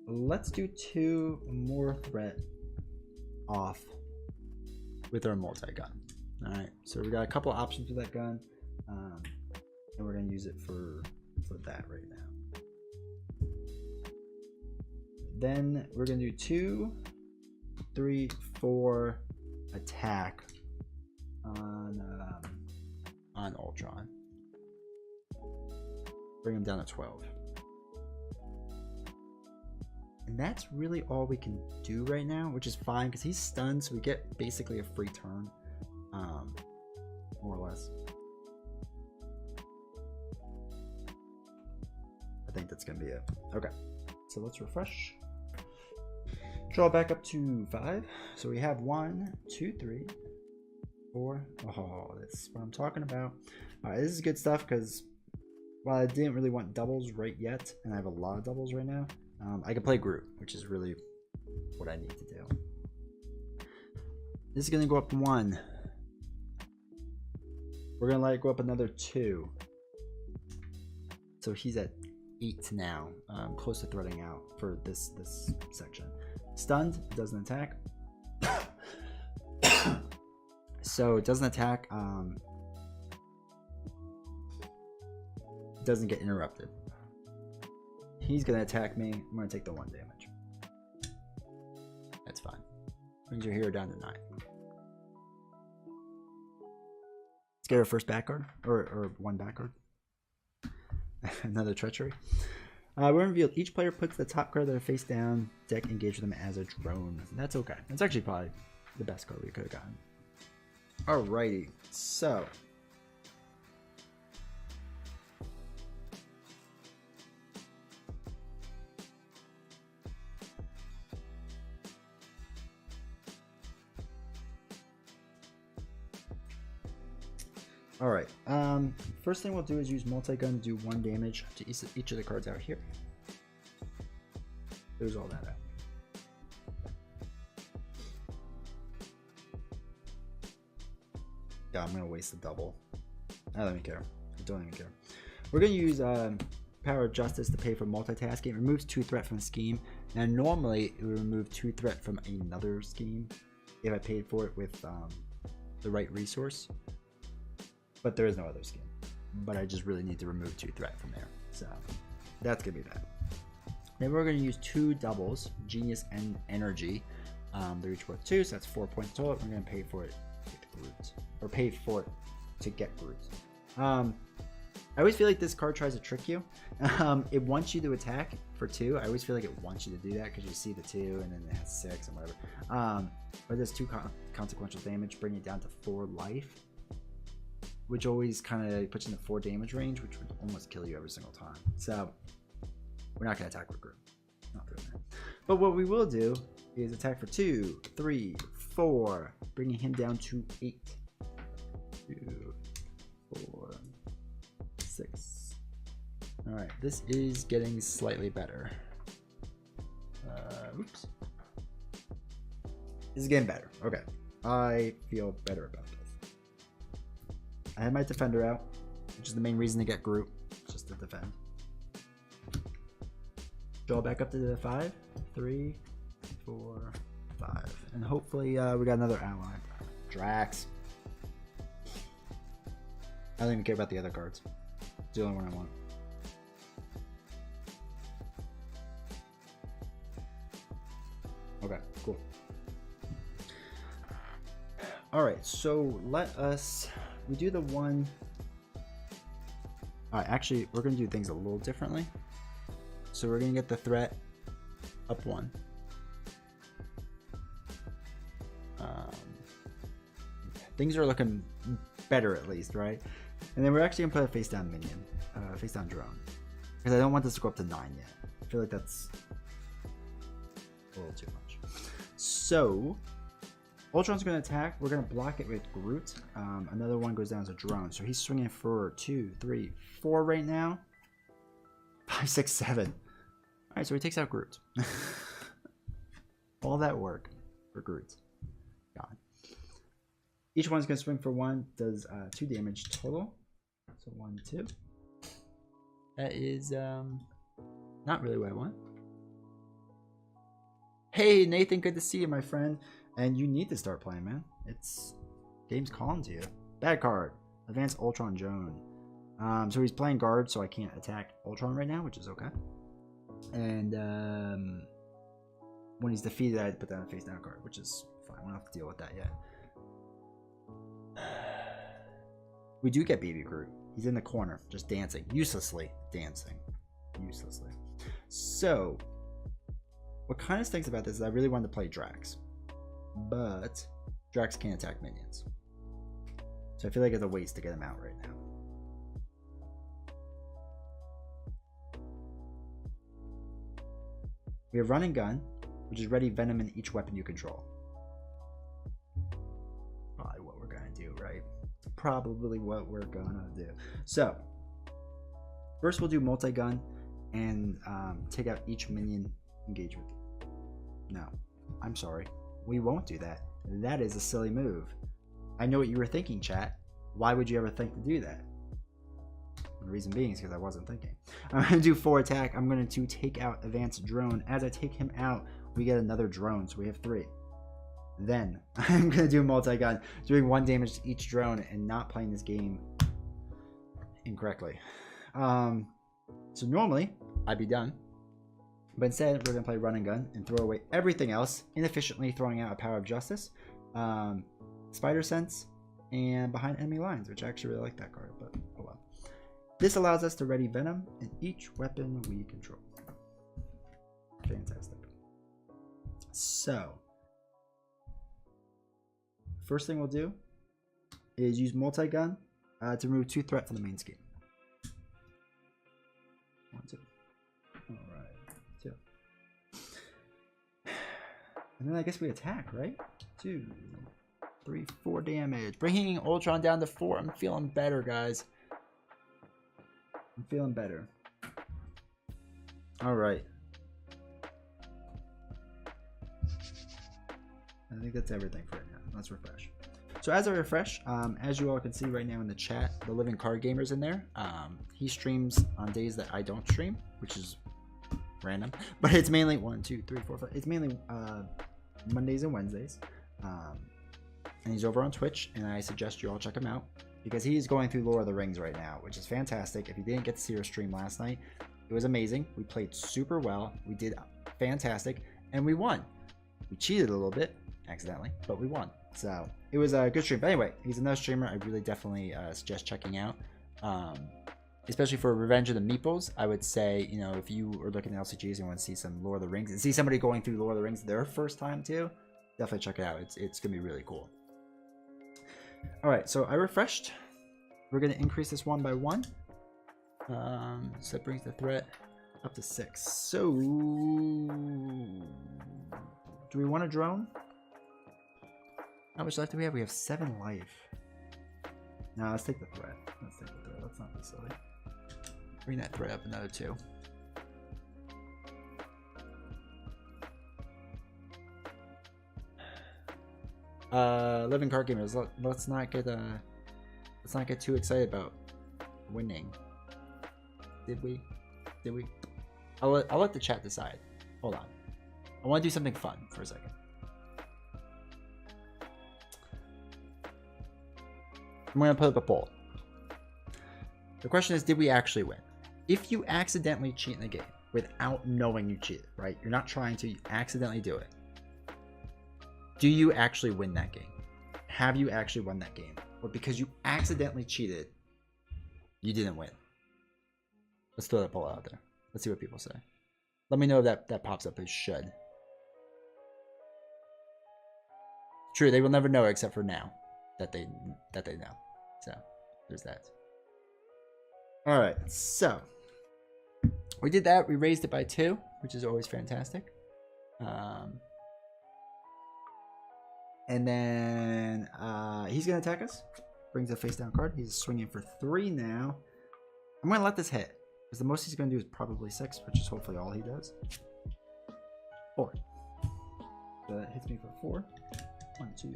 Let's do 2 more threat off with our multi-gun. Alright, so we got a couple options with that gun. And we're going to use it for that right now. Then we're going to do 2, 3, 4 attack on Ultron. Bring him down to 12. And that's really all we can do right now, which is fine because he's stunned, so we get basically a free turn, more or less. I think that's gonna be it. Okay, so let's refresh. Draw back up to 5. So we have 1, 2, 3, 4. Oh, that's what I'm talking about. All right, this is good stuff because while I didn't really want doubles right yet, and I have a lot of doubles right now, I can play Groot, which is really what I need to do. This is gonna go up 1. We're gonna let it go up another 2. So he's at 8 now, close to threading out for this section. Stunned, doesn't attack. So it doesn't attack, doesn't get interrupted. He's gonna attack me. I'm gonna take the 1 damage. That's fine. Brings your hero down to 9. Let's get our first back card, or 1 back card. Another treachery. We're revealed. Each player puts the top card of their face down deck, engage with them as a drone. That's okay. That's actually probably the best card we could have gotten. Alrighty, so all right. First thing we'll do is use multi-gun to do 1 damage to each of the cards out here. There's all that out. Yeah, I'm gonna waste the double. I don't even care. I don't even care. We're gonna use Power of Justice to pay for multitasking. It removes 2 threat from a scheme. Now normally it would remove 2 threat from another scheme if I paid for it with the right resource. But there is no other scheme. But I just really need to remove 2 threat from there. So that's gonna be that. Then we're gonna use 2 doubles, Genius and Energy. They're each worth 2, so that's 4 points total. We're gonna pay for it to get Groot, or pay for it to get Groot. I always feel like this card tries to trick you. It wants you to attack for 2. I always feel like it wants you to do that because you see the 2 and then it has 6 and whatever. But there's 2 consequential damage, bring it down to 4 life. Which always kind of puts you in the 4 damage range, which would almost kill you every single time. So we're not going to attack with Groot. Not doing that. But what we will do is attack for 2, 3, 4, bringing him down to 8. 2, 4, 6. All right, this is getting slightly better. Oops. This is getting better. Okay, I feel better about this. I had my defender out, which is the main reason to get Groot, just to defend. Draw back up to the 5, 3, 4, 5, and hopefully we got another ally. Drax. I don't even care about the other cards. It's the only one I want. Okay, cool. Alright, so we do the one. Alright, actually, we're going to do things a little differently. So we're going to get the threat up 1. Things are looking better at least, right? And then we're actually going to put a face down minion, face down drone. Because I don't want this to go up to 9 yet. I feel like that's a little too much. So, Ultron's going to attack. We're going to block it with Groot. Another one goes down as a drone. So he's swinging for 2, 3, 4 right now. 5, 6, 7. Alright, so he takes out Groot. All that work for Groot. Gone. Each one's going to swing for 1. Does 2 damage total. So 1, 2. That is not really what I want. Hey, Nathan, good to see you, my friend. And you need to start playing, man. Game's calling to you. Bad card. Advanced Ultron Joan. So he's playing guard, so I can't attack Ultron right now, which is okay. And when he's defeated, I put down a face down card, which is fine. We don't have to deal with that yet. We do get Baby Groot. He's in the corner, just dancing. Uselessly dancing. Uselessly. So, what kind of stinks about this is I really wanted to play Drax. But Drax can't attack minions. So I feel like it's a waste to get him out right now. We have Run and Gun, which is ready Venom in each weapon you control. Probably what we're gonna do, right? Probably what we're gonna do. So, first we'll do multi-gun and take out each minion engaged with you. No, I'm sorry. We won't do that. That is a silly move. I know what you were thinking, chat. Why would you ever think to do that? The reason being is because I wasn't thinking. I'm going to do 4 attack. I'm going to take out Advanced Drone. As I take him out, we get another drone, so we have 3. Then, I'm going to do multi-gun, doing 1 damage to each drone and not playing this game incorrectly. So normally, I'd be done. But instead, we're going to play Run and Gun and throw away everything else, inefficiently throwing out a Power of Justice, Spider Sense, and Behind Enemy Lines, which I actually really like that card, but oh well. This allows us to ready Venom in each weapon we control. Fantastic. So, first thing we'll do is use multi-gun to remove 2 threat from the main scheme. 1, 2. Alright. 2. And then I guess we attack, right? 2, 3, 4 damage. Bringing Ultron down to 4. I'm feeling better, guys. I'm feeling better. Alright. I think that's everything for right now. Let's refresh. So as I refresh, as you all can see right now in the chat, the Living Card Gamer's in there. He streams on days that I don't stream, which is random. But it's mainly 1, 2, 3, 4, 5. It's mainly Mondays and Wednesdays. And he's over on Twitch, and I suggest you all check him out because he's going through Lord of the Rings right now, which is fantastic. If you didn't get to see our stream last night, it was amazing. We played super well. We did fantastic, and we won. We cheated a little bit, accidentally, but we won. So it was a good stream. But anyway, he's another streamer I really definitely suggest checking out. Especially for Revenge of the Meeples, I would say, you know, if you are looking at LCGs and want to see some Lord of the Rings and see somebody going through Lord of the Rings their first time too, definitely check it out. It's gonna be really cool. All right, so I refreshed. We're gonna increase this 1 by 1. So that brings the threat up to 6. So, do we want a drone? How much life do we have? We have 7 life. No, let's take the threat. Let's take the threat. Let's not be silly. Bring that threat up another 2. Living Card Gamers, let's not get too excited about winning. Did we? I'll let the chat decide. Hold on. I want to do something fun for a second. I'm gonna put up a poll. The question is, did we actually win? If you accidentally cheat in the game without knowing you cheated, right? You're not trying to, you accidentally do it. Do you actually win that game? Have you actually won that game? Or because you accidentally cheated, you didn't win? Let's throw that poll out there. Let's see what people say. Let me know if that pops up. It should. True, they will never know except for now that they know. So there's that. All right, so we did that. We raised it by 2, which is always fantastic. And then he's gonna attack us. Brings a face down card. He's swinging for 3 now. I'm gonna let this hit because the most he's gonna do is probably 6, which is hopefully all he does. 4. So that hits me for 4. 1, 2,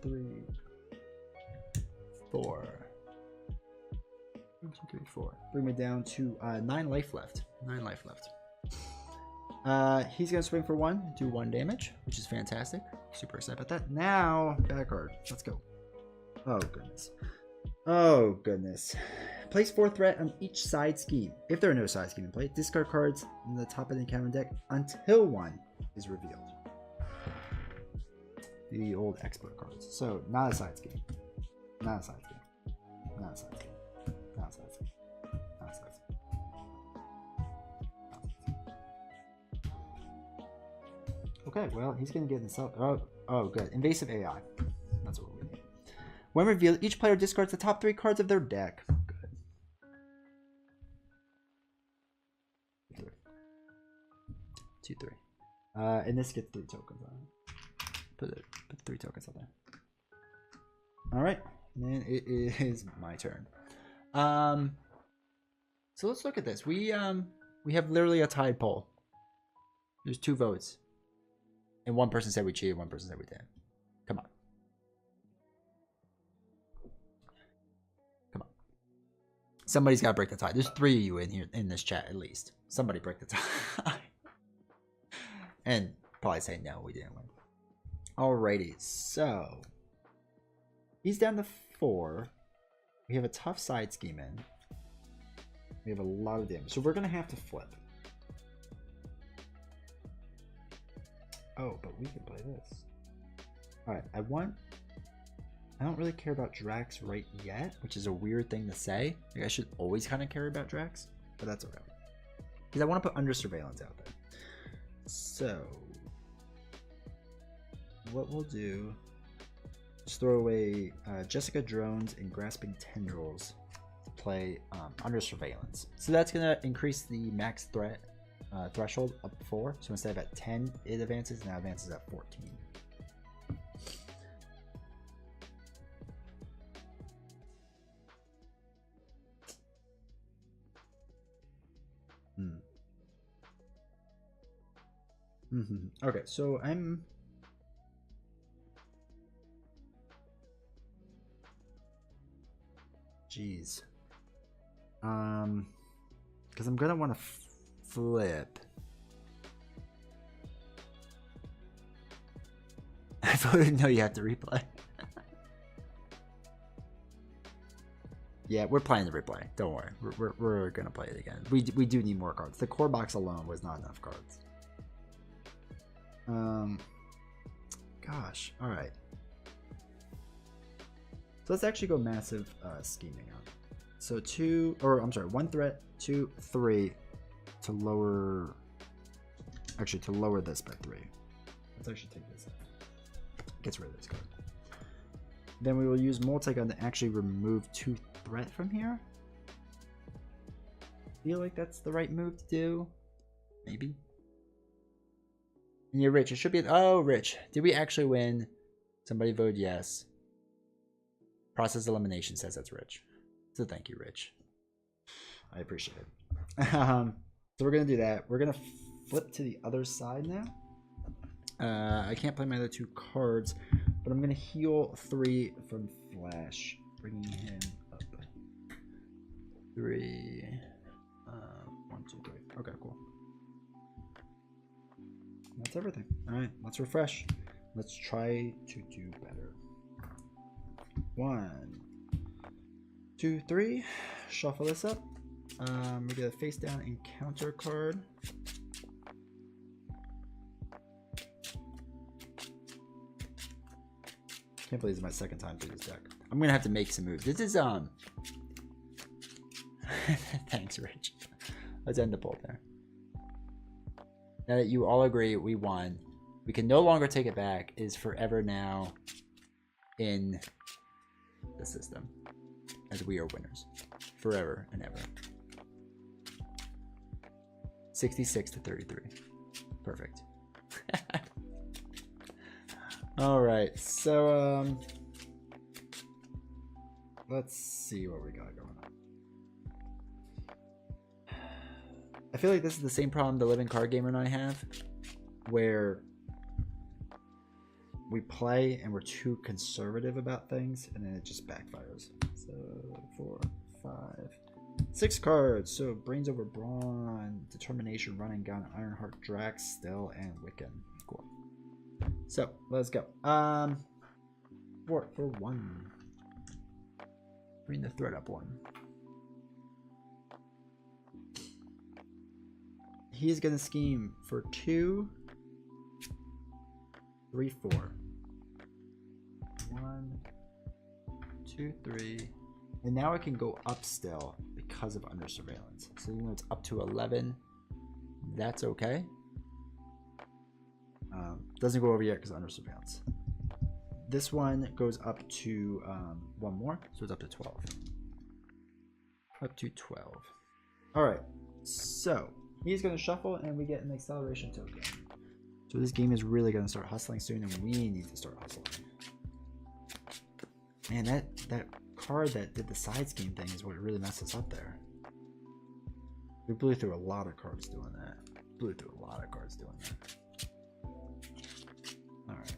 3, 4. 1, 2, 3, 4. Bring me down to 9 life left. 9 life left. He's gonna swing for 1, do 1 damage, which is fantastic. Super excited about that. Now, back card. Let's go. Oh goodness. Oh goodness. Place 4 threat on each side scheme. If there are no side scheme in play, discard cards in the top of the encounter deck until 1 is revealed. The old expert cards. So not a side scheme. Not a side scheme. Not a side scheme. Not a side scheme. Not a side scheme. Okay, well, he's gonna get himself. Oh, good. Invasive AI. That's what we need. When revealed, each player discards the top 3 cards of their deck. Good. 2, 3. And this gets 3 tokens on it. Put 3 tokens on there. All right, and then it is my turn. So let's look at this. We have literally a tied poll. There's 2 votes. And 1 person said we cheated, 1 person said we didn't. Come on. Come on. Somebody's got to break the tie. There's 3 of you in here, in this chat at least. Somebody break the tie. And probably say no, we didn't win. Alrighty, so he's down to 4. We have a tough side scheme in. We have a lot of damage. So we're going to have to flip. Oh, but we can play this. Alright, I don't really care about Drax right yet, which is a weird thing to say. Like, I should always kind of care about Drax, but that's okay. Because I want to put Under Surveillance out there. So, what we'll do is throw away Jessica Drones and Grasping Tendrils to play Under Surveillance. So that's going to increase the max threat threshold up to 4. So instead of at 10, it advances, now advances at 14. Okay, so I'm... Jeez. Because I'm gonna want to flip. I voted no, you have to replay. Yeah, we're playing the replay. Don't worry. We're gonna play it again. We do need more cards. The core box alone was not enough cards. Gosh. All right. So let's actually go massive scheming on. So 1 threat, 2, 3 to lower. Actually, to lower this by 3. Let's actually take this out. Gets rid of this card. Then we will use multi-gun to actually remove 2 threat from here. Feel like that's the right move to do. Maybe. And you're Rich. It should be. Oh, Rich. Did we actually win? Somebody voted yes. Process elimination says that's Rich. So thank you, Rich. I appreciate it. So we're going to do that. We're going to flip to the other side now. I can't play my other 2 cards, but I'm going to heal 3 from Flash, bringing him up. 3. 1, 2, 3. Okay, cool. That's everything. All right, let's refresh. Let's try to do better. 1, 2, 3. Shuffle this up. We get a face down encounter card. Can't believe this is my second time through this deck. I'm gonna have to make some moves. This is thanks, Rich. Let's end the poll there. Now that you all agree we won, we can no longer take it back. It is forever now in the system, as we are winners, forever and ever. 66 to 33. Perfect. All right, so let's see what we got going on. I feel like this is the same problem the Living Card Gamer and I have, where we play and we're too conservative about things, and then it just backfires. So 4, 5, 6 cards. So Brains Over Brawn, Determination, Run and Gun, Ironheart, Drax, Still, and Wiccan. Cool. So let's go. For 1. Bring the thread up 1. He's gonna scheme for 2, 3, 4. 1, 2, 3. And now it can go up still because of under surveillance. So even though it's up to 11, that's okay. Doesn't go over yet because under surveillance. This one goes up to 1 more, so it's up to 12. Up to 12. All right, so he's going to shuffle and we get an acceleration token. So this game is really going to start hustling soon, and we need to start hustling. Man, that card that did the side scheme thing is what really messed us up there. We blew through a lot of cards doing that. All right.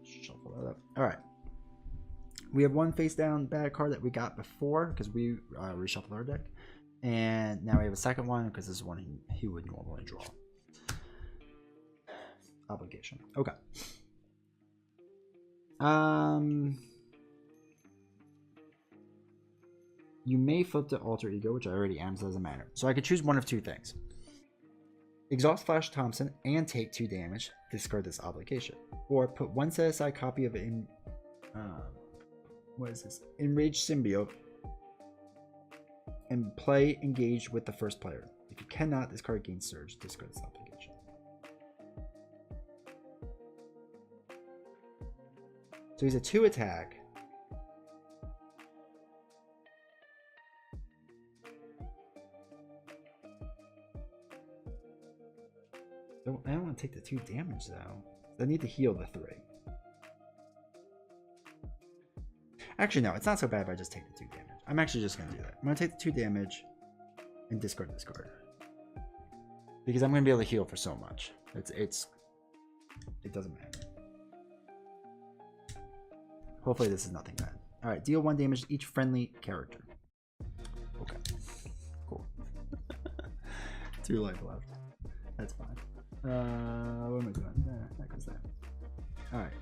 Shuffle that up. All right. We have one face down bad card that we got before because we reshuffled our deck. And now we have a second one because this is one he would normally draw. Obligation. Okay. You may flip to Alter Ego, which I already am, so it doesn't matter. So I could choose one of 2 things. Exhaust Flash Thompson and take 2 damage, discard this obligation. Or put 1 set aside copy of what is this? Enraged Symbiote and play engaged with the first player. If you cannot, this card gains Surge, discard this obligation. So he's a 2 attack. I don't want to take the 2 damage though. I need to heal the 3. Actually, no, it's not so bad if I just take the 2 damage. I'm actually just going to do that. I'm going to take the 2 damage and discard this card. Because I'm going to be able to heal for so much. It doesn't matter. Hopefully this is nothing bad. Alright, deal 1 damage to each friendly character. Okay. Cool. 2 life left. That's fine. What am I doing? That goes there. Alright.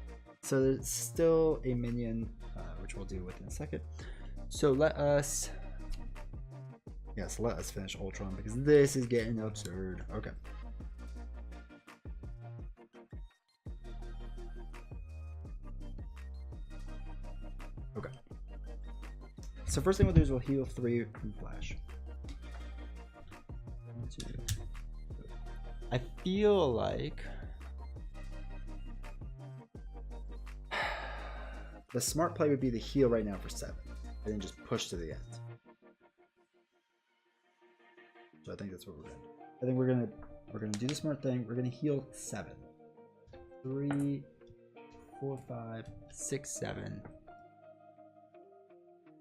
So there's still a minion, which we'll deal with in a second. So let us finish Ultron because this is getting absurd. Okay. Okay. So first thing we'll do is we'll heal 3 from Flash. 1, 2. I feel like the smart play would be to heal right now for 7, and then just push to the end. So I think that's what we're gonna do. I think we're gonna do the smart thing. We're gonna heal 7. 3, 4, 5, 6, 7.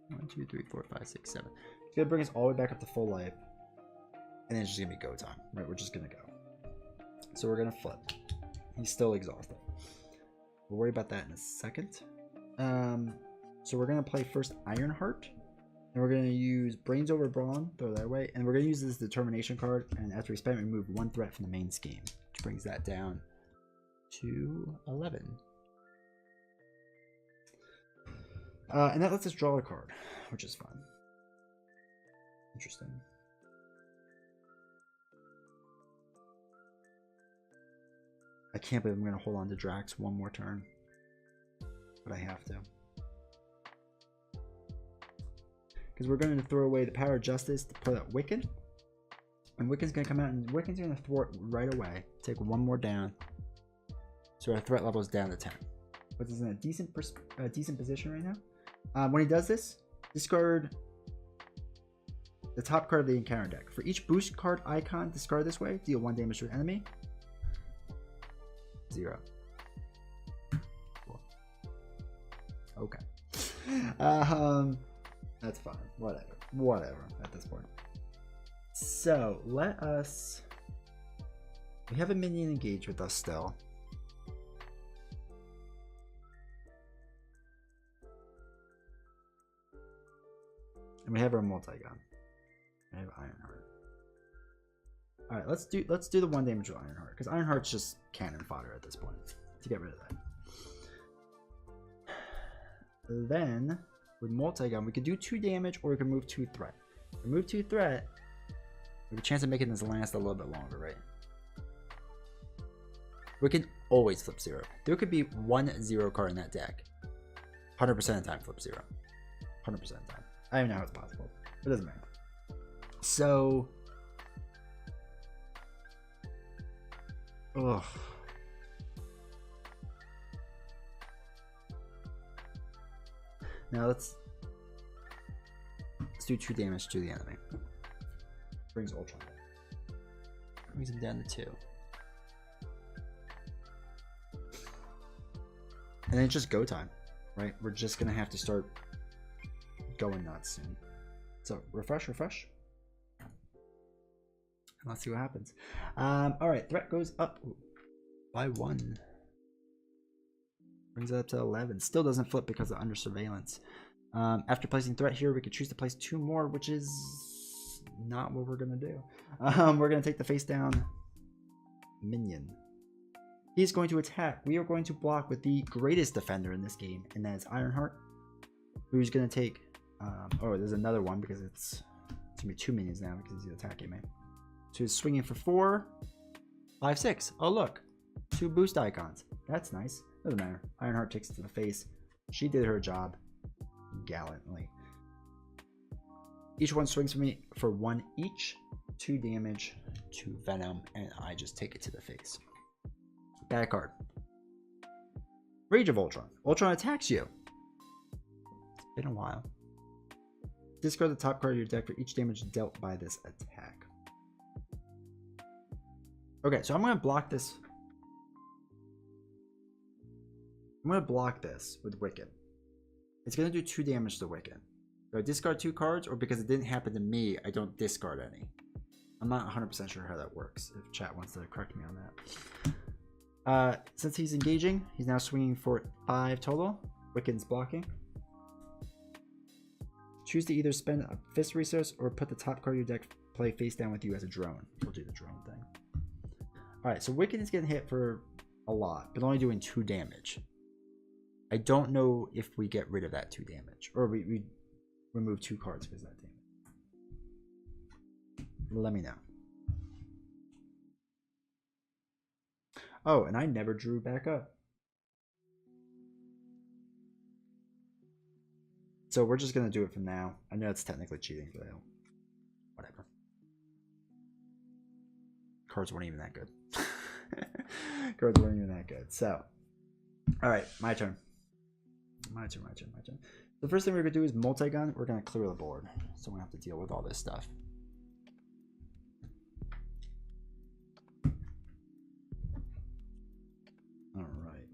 1, 2, 3, 4, 5, 6, 7. It's gonna bring us all the way back up to full life, and then it's just gonna be go time. Right? We're just gonna go. So we're gonna flip. He's still exhausted. We'll worry about that in a second. So we're gonna play first Ironheart, And we're going to use Brains over Brawn, throw that away. And we're going to use this Determination card. And after we spend it, remove 1 threat from the main scheme, which brings that down to 11. And that lets us draw a card, which is fun. Interesting. I can't believe I'm going to hold on to Drax one more turn. But I have to. Because we're going to throw away the Power of Justice to put out Wiccan. And Wiccan's going to come out, and Wiccan's going to thwart right away. Take 1 more down. So our threat level is down to 10. Which is in a decent position right now. When he does this, discard the top card of the encounter deck. For each boost card icon discarded this way, deal 1 damage to an enemy. 0. Cool. Okay. That's fine. Whatever at this point. So let us. We have a minion engaged with us still. And we have our multi-gun. I have Ironheart. Alright, let's do the 1 damage with Ironheart, because Ironheart's just cannon fodder at this point to get rid of that. Then with multi-gun, we could do 2 damage, or we can move 2 threat. If we move 2 threat, we have a chance of making this last a little bit longer, right? We can always flip 0. There could be 1 0 card in that deck. 100% of the time flip 0. 100% of the time. I don't even know how it's possible. It doesn't matter. So, ugh. Now let's do 2 damage to the enemy. Brings Ultron down. Brings him down to 2. And then it's just go time, right? We're just gonna have to start going nuts soon. So refresh. And let's see what happens. Alright, threat goes up by 1. Brings it up to 11. Still doesn't flip because of under surveillance. After placing threat here, we could choose to place 2 more, which is not what we're gonna do. We're gonna take the face down minion. He's going to attack. We are going to block with the greatest defender in this game, and that is Ironheart, who's going to take oh, there's another one because it's gonna be 2 minions now because he's attacking me. So he's swinging for 4, 5, 6. Oh look, 2 boost icons. That's nice. Doesn't matter. Ironheart takes it to the face. She did her job gallantly. Each one swings for me for 1 each. 2 damage to Venom, and I just take it to the face. Bad card. Rage of Ultron. Ultron attacks you. It's been a while. Discard the top card of your deck for each damage dealt by this attack. Okay, so I'm going to block this. I'm going to block this with Wiccan. It's going to do 2 damage to Wiccan. Do I discard 2 cards, or because it didn't happen to me, I don't discard any? I'm not 100% sure how that works, if chat wants to correct me on that. Since he's engaging, he's now swinging for 5 total. Wiccan's blocking. Choose to either spend a fist resource or put the top card of your deck play face down with you as a drone. We'll do the drone thing. Alright, so Wiccan is getting hit for a lot, but only doing 2 damage. I don't know if we get rid of that 2 damage, or we remove 2 cards because of that damage. Let me know. Oh, and I never drew back up. So we're just gonna do it from now. I know it's technically cheating, but I don't. Whatever. Cards weren't even that good. Cards weren't even that good. So, all right, my turn. My turn. The first thing we're gonna do is multi-gun. We're gonna clear the board, so we don't have to deal with all this stuff. All right.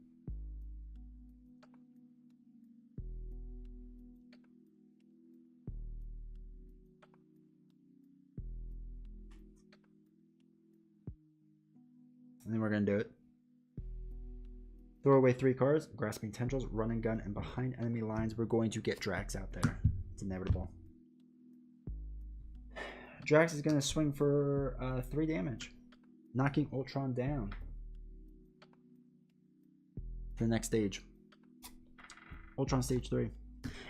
And then we're going to do it. Throw away 3 cards, grasping tendrils, run and gun, and behind enemy lines. We're going to get Drax out there. It's inevitable. Drax is going to swing for 3 damage, knocking Ultron down. The next stage. Ultron stage 3.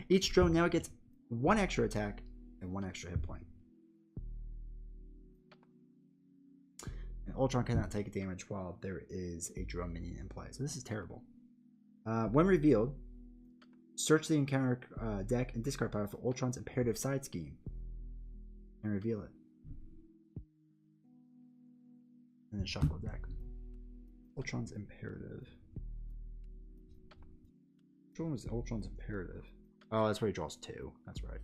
Each drone now gets 1 extra attack and 1 extra hit point. And Ultron cannot take damage while there is a drone minion in play. So this is terrible. When revealed, search the encounter deck and discard pile for Ultron's imperative side scheme. And reveal it. And then shuffle the deck. Ultron's imperative. Which one was Ultron's imperative? Oh, that's where he draws 2. That's right.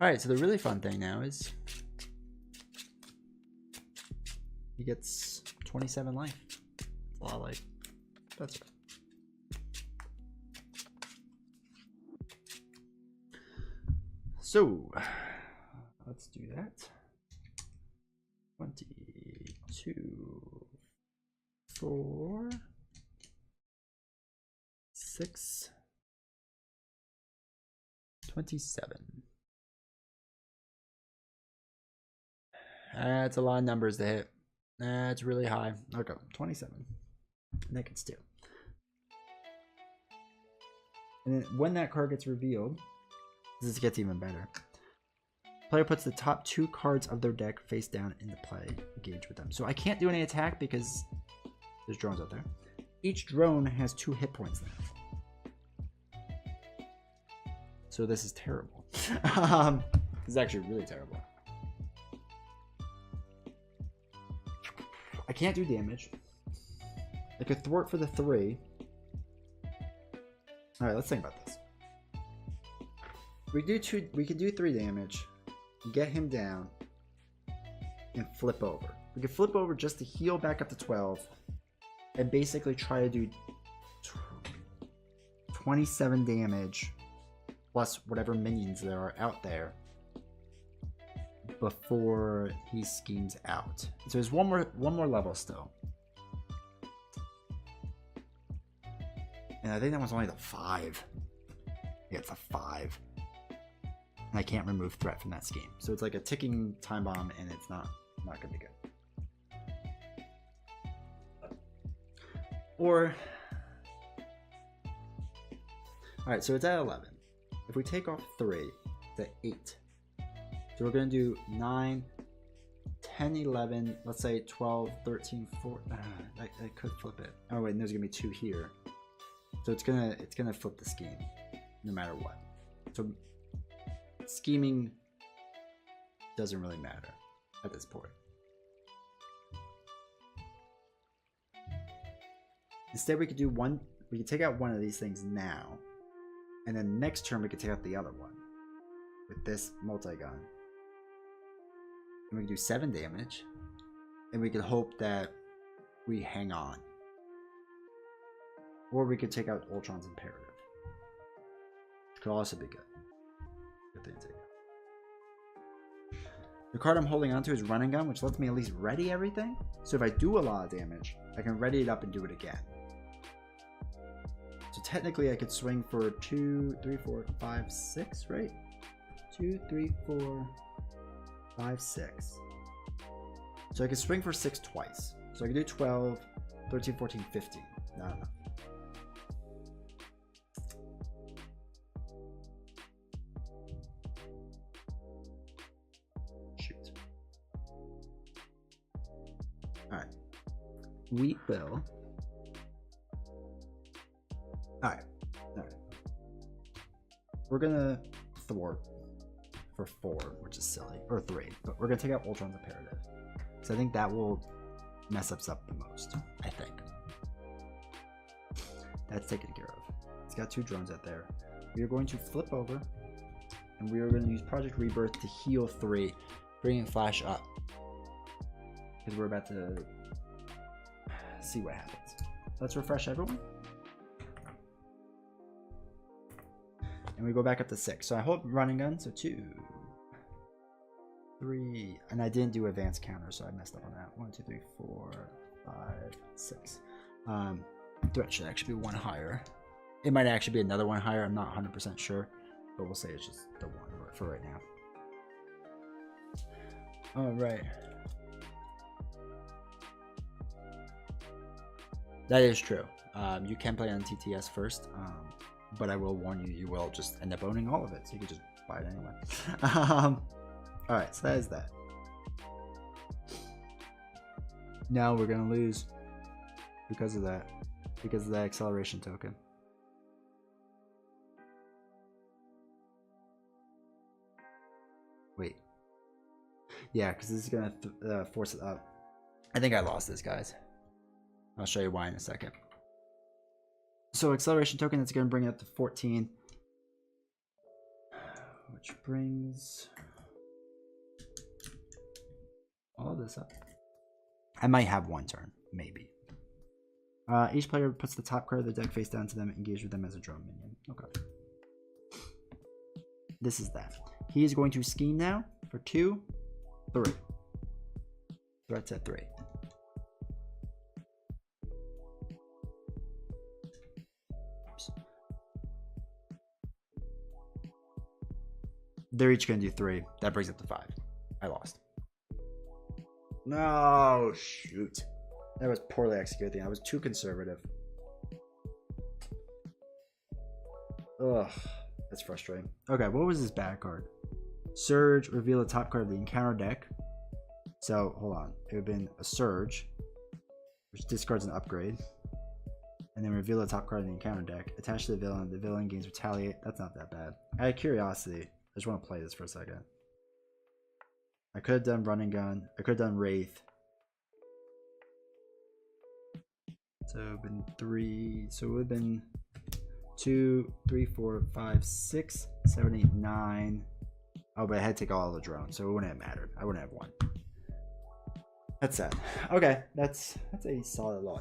Alright, so the really fun thing now is he gets 27 life. That's a lot of life. That's right. So let's do that. 22, 4, 6, 27. That's a lot of numbers to hit. That's really high. Okay, 27. Nick gets 2. And then when that card gets revealed, this gets even better. Player puts the top 2 cards of their deck face down into play. Engage with them. So I can't do any attack because there's drones out there. Each drone has 2 hit points now. So this is terrible. This is actually really terrible. I can't do damage. I could thwart for the 3. Alright, let's think about this. We could do 3 damage, get him down, and flip over. We could flip over just to heal back up to 12, and basically try to do 27 damage plus whatever minions there are out there before he schemes out. So there's one more level still. And I think that one's only the 5. Yeah, it's a 5. And I can't remove threat from that scheme. So it's like a ticking time bomb, and it's not gonna be good. Or alright, so it's at 11. If we take off 3, it's at 8. So we're gonna do 9, 10, 11, let's say 12, 13, 14. I could flip it. Oh wait, and there's gonna be 2 here. So it's gonna flip the scheme, no matter what. So scheming doesn't really matter at this point. Instead, we could do one. We could take out one of these things now, and then next turn we could take out the other one with this multi-gun. And we could do 7 damage, and we could hope that we hang on. Or we could take out Ultron's imperative, which could also be good. Good thing to take out. The card I'm holding onto is Running Gun, which lets me at least ready everything. So if I do a lot of damage, I can ready it up and do it again. So technically I could swing for 2, 3, 4, 5, 6, right? 2, 3, 4, 5, 6. So I could swing for 6 twice. So I could do 12, 13, 14, 15. Not enough. Shoot. Alright. We will. Alright. Alright. We're gonna thwart for 4, which is silly. Or 3. But we're gonna take out Ultron's imperative. So I think that will mess us up the most. I think. That's taken care of. It's got 2 drones out there. We are going to flip over. And we are going to use Project Rebirth to heal 3. Bringing Flash up. Because we're about to see what happens. Let's refresh everyone. And we go back up to 6. So I hold Running Gun. So 2, 3. And I didn't do advanced counter, so I messed up on that. 1, 2, 3, 4, 5, 6. Threat should actually be 1 higher. It might actually be another 1 higher. I'm not 100% sure. But we'll say it's just the 1 for right now. All right. That is true. You can play on TTS first, but I will warn you, you will just end up owning all of it, so you can just buy it anyway. All right, so that is that. Now we're gonna lose because of that acceleration token. Wait. Yeah, because this is gonna force it up. I think I lost this, guys. I'll show you why in a second. So acceleration token, that's going to bring it up to 14. Which brings all this up. I might have one turn, maybe. Each player puts the top card of the deck face down to them and engage with them as a drone minion. Okay. This is that. He is going to scheme now for 2, 3. Threats at 3. They're each going to do 3. That brings it to 5. I lost. No, shoot. That was poorly executed. I was too conservative. Ugh, that's frustrating. Okay, what was his bad card? Surge, reveal the top card of the encounter deck. So, hold on. It would have been a Surge, which discards an upgrade. And then reveal the top card of the encounter deck. Attach to the villain. The villain gains retaliate. That's not that bad. Out of curiosity, I just want to play this for a second. I could have done Run and Gun. I could have done Wraith. So it would have been 3. So it would have been 2, 3, 4, 5, 6, 7, 8, 9. Oh, but I had to take all the drones, so it wouldn't have mattered. I wouldn't have won. That's sad. Okay, that's a solid loss.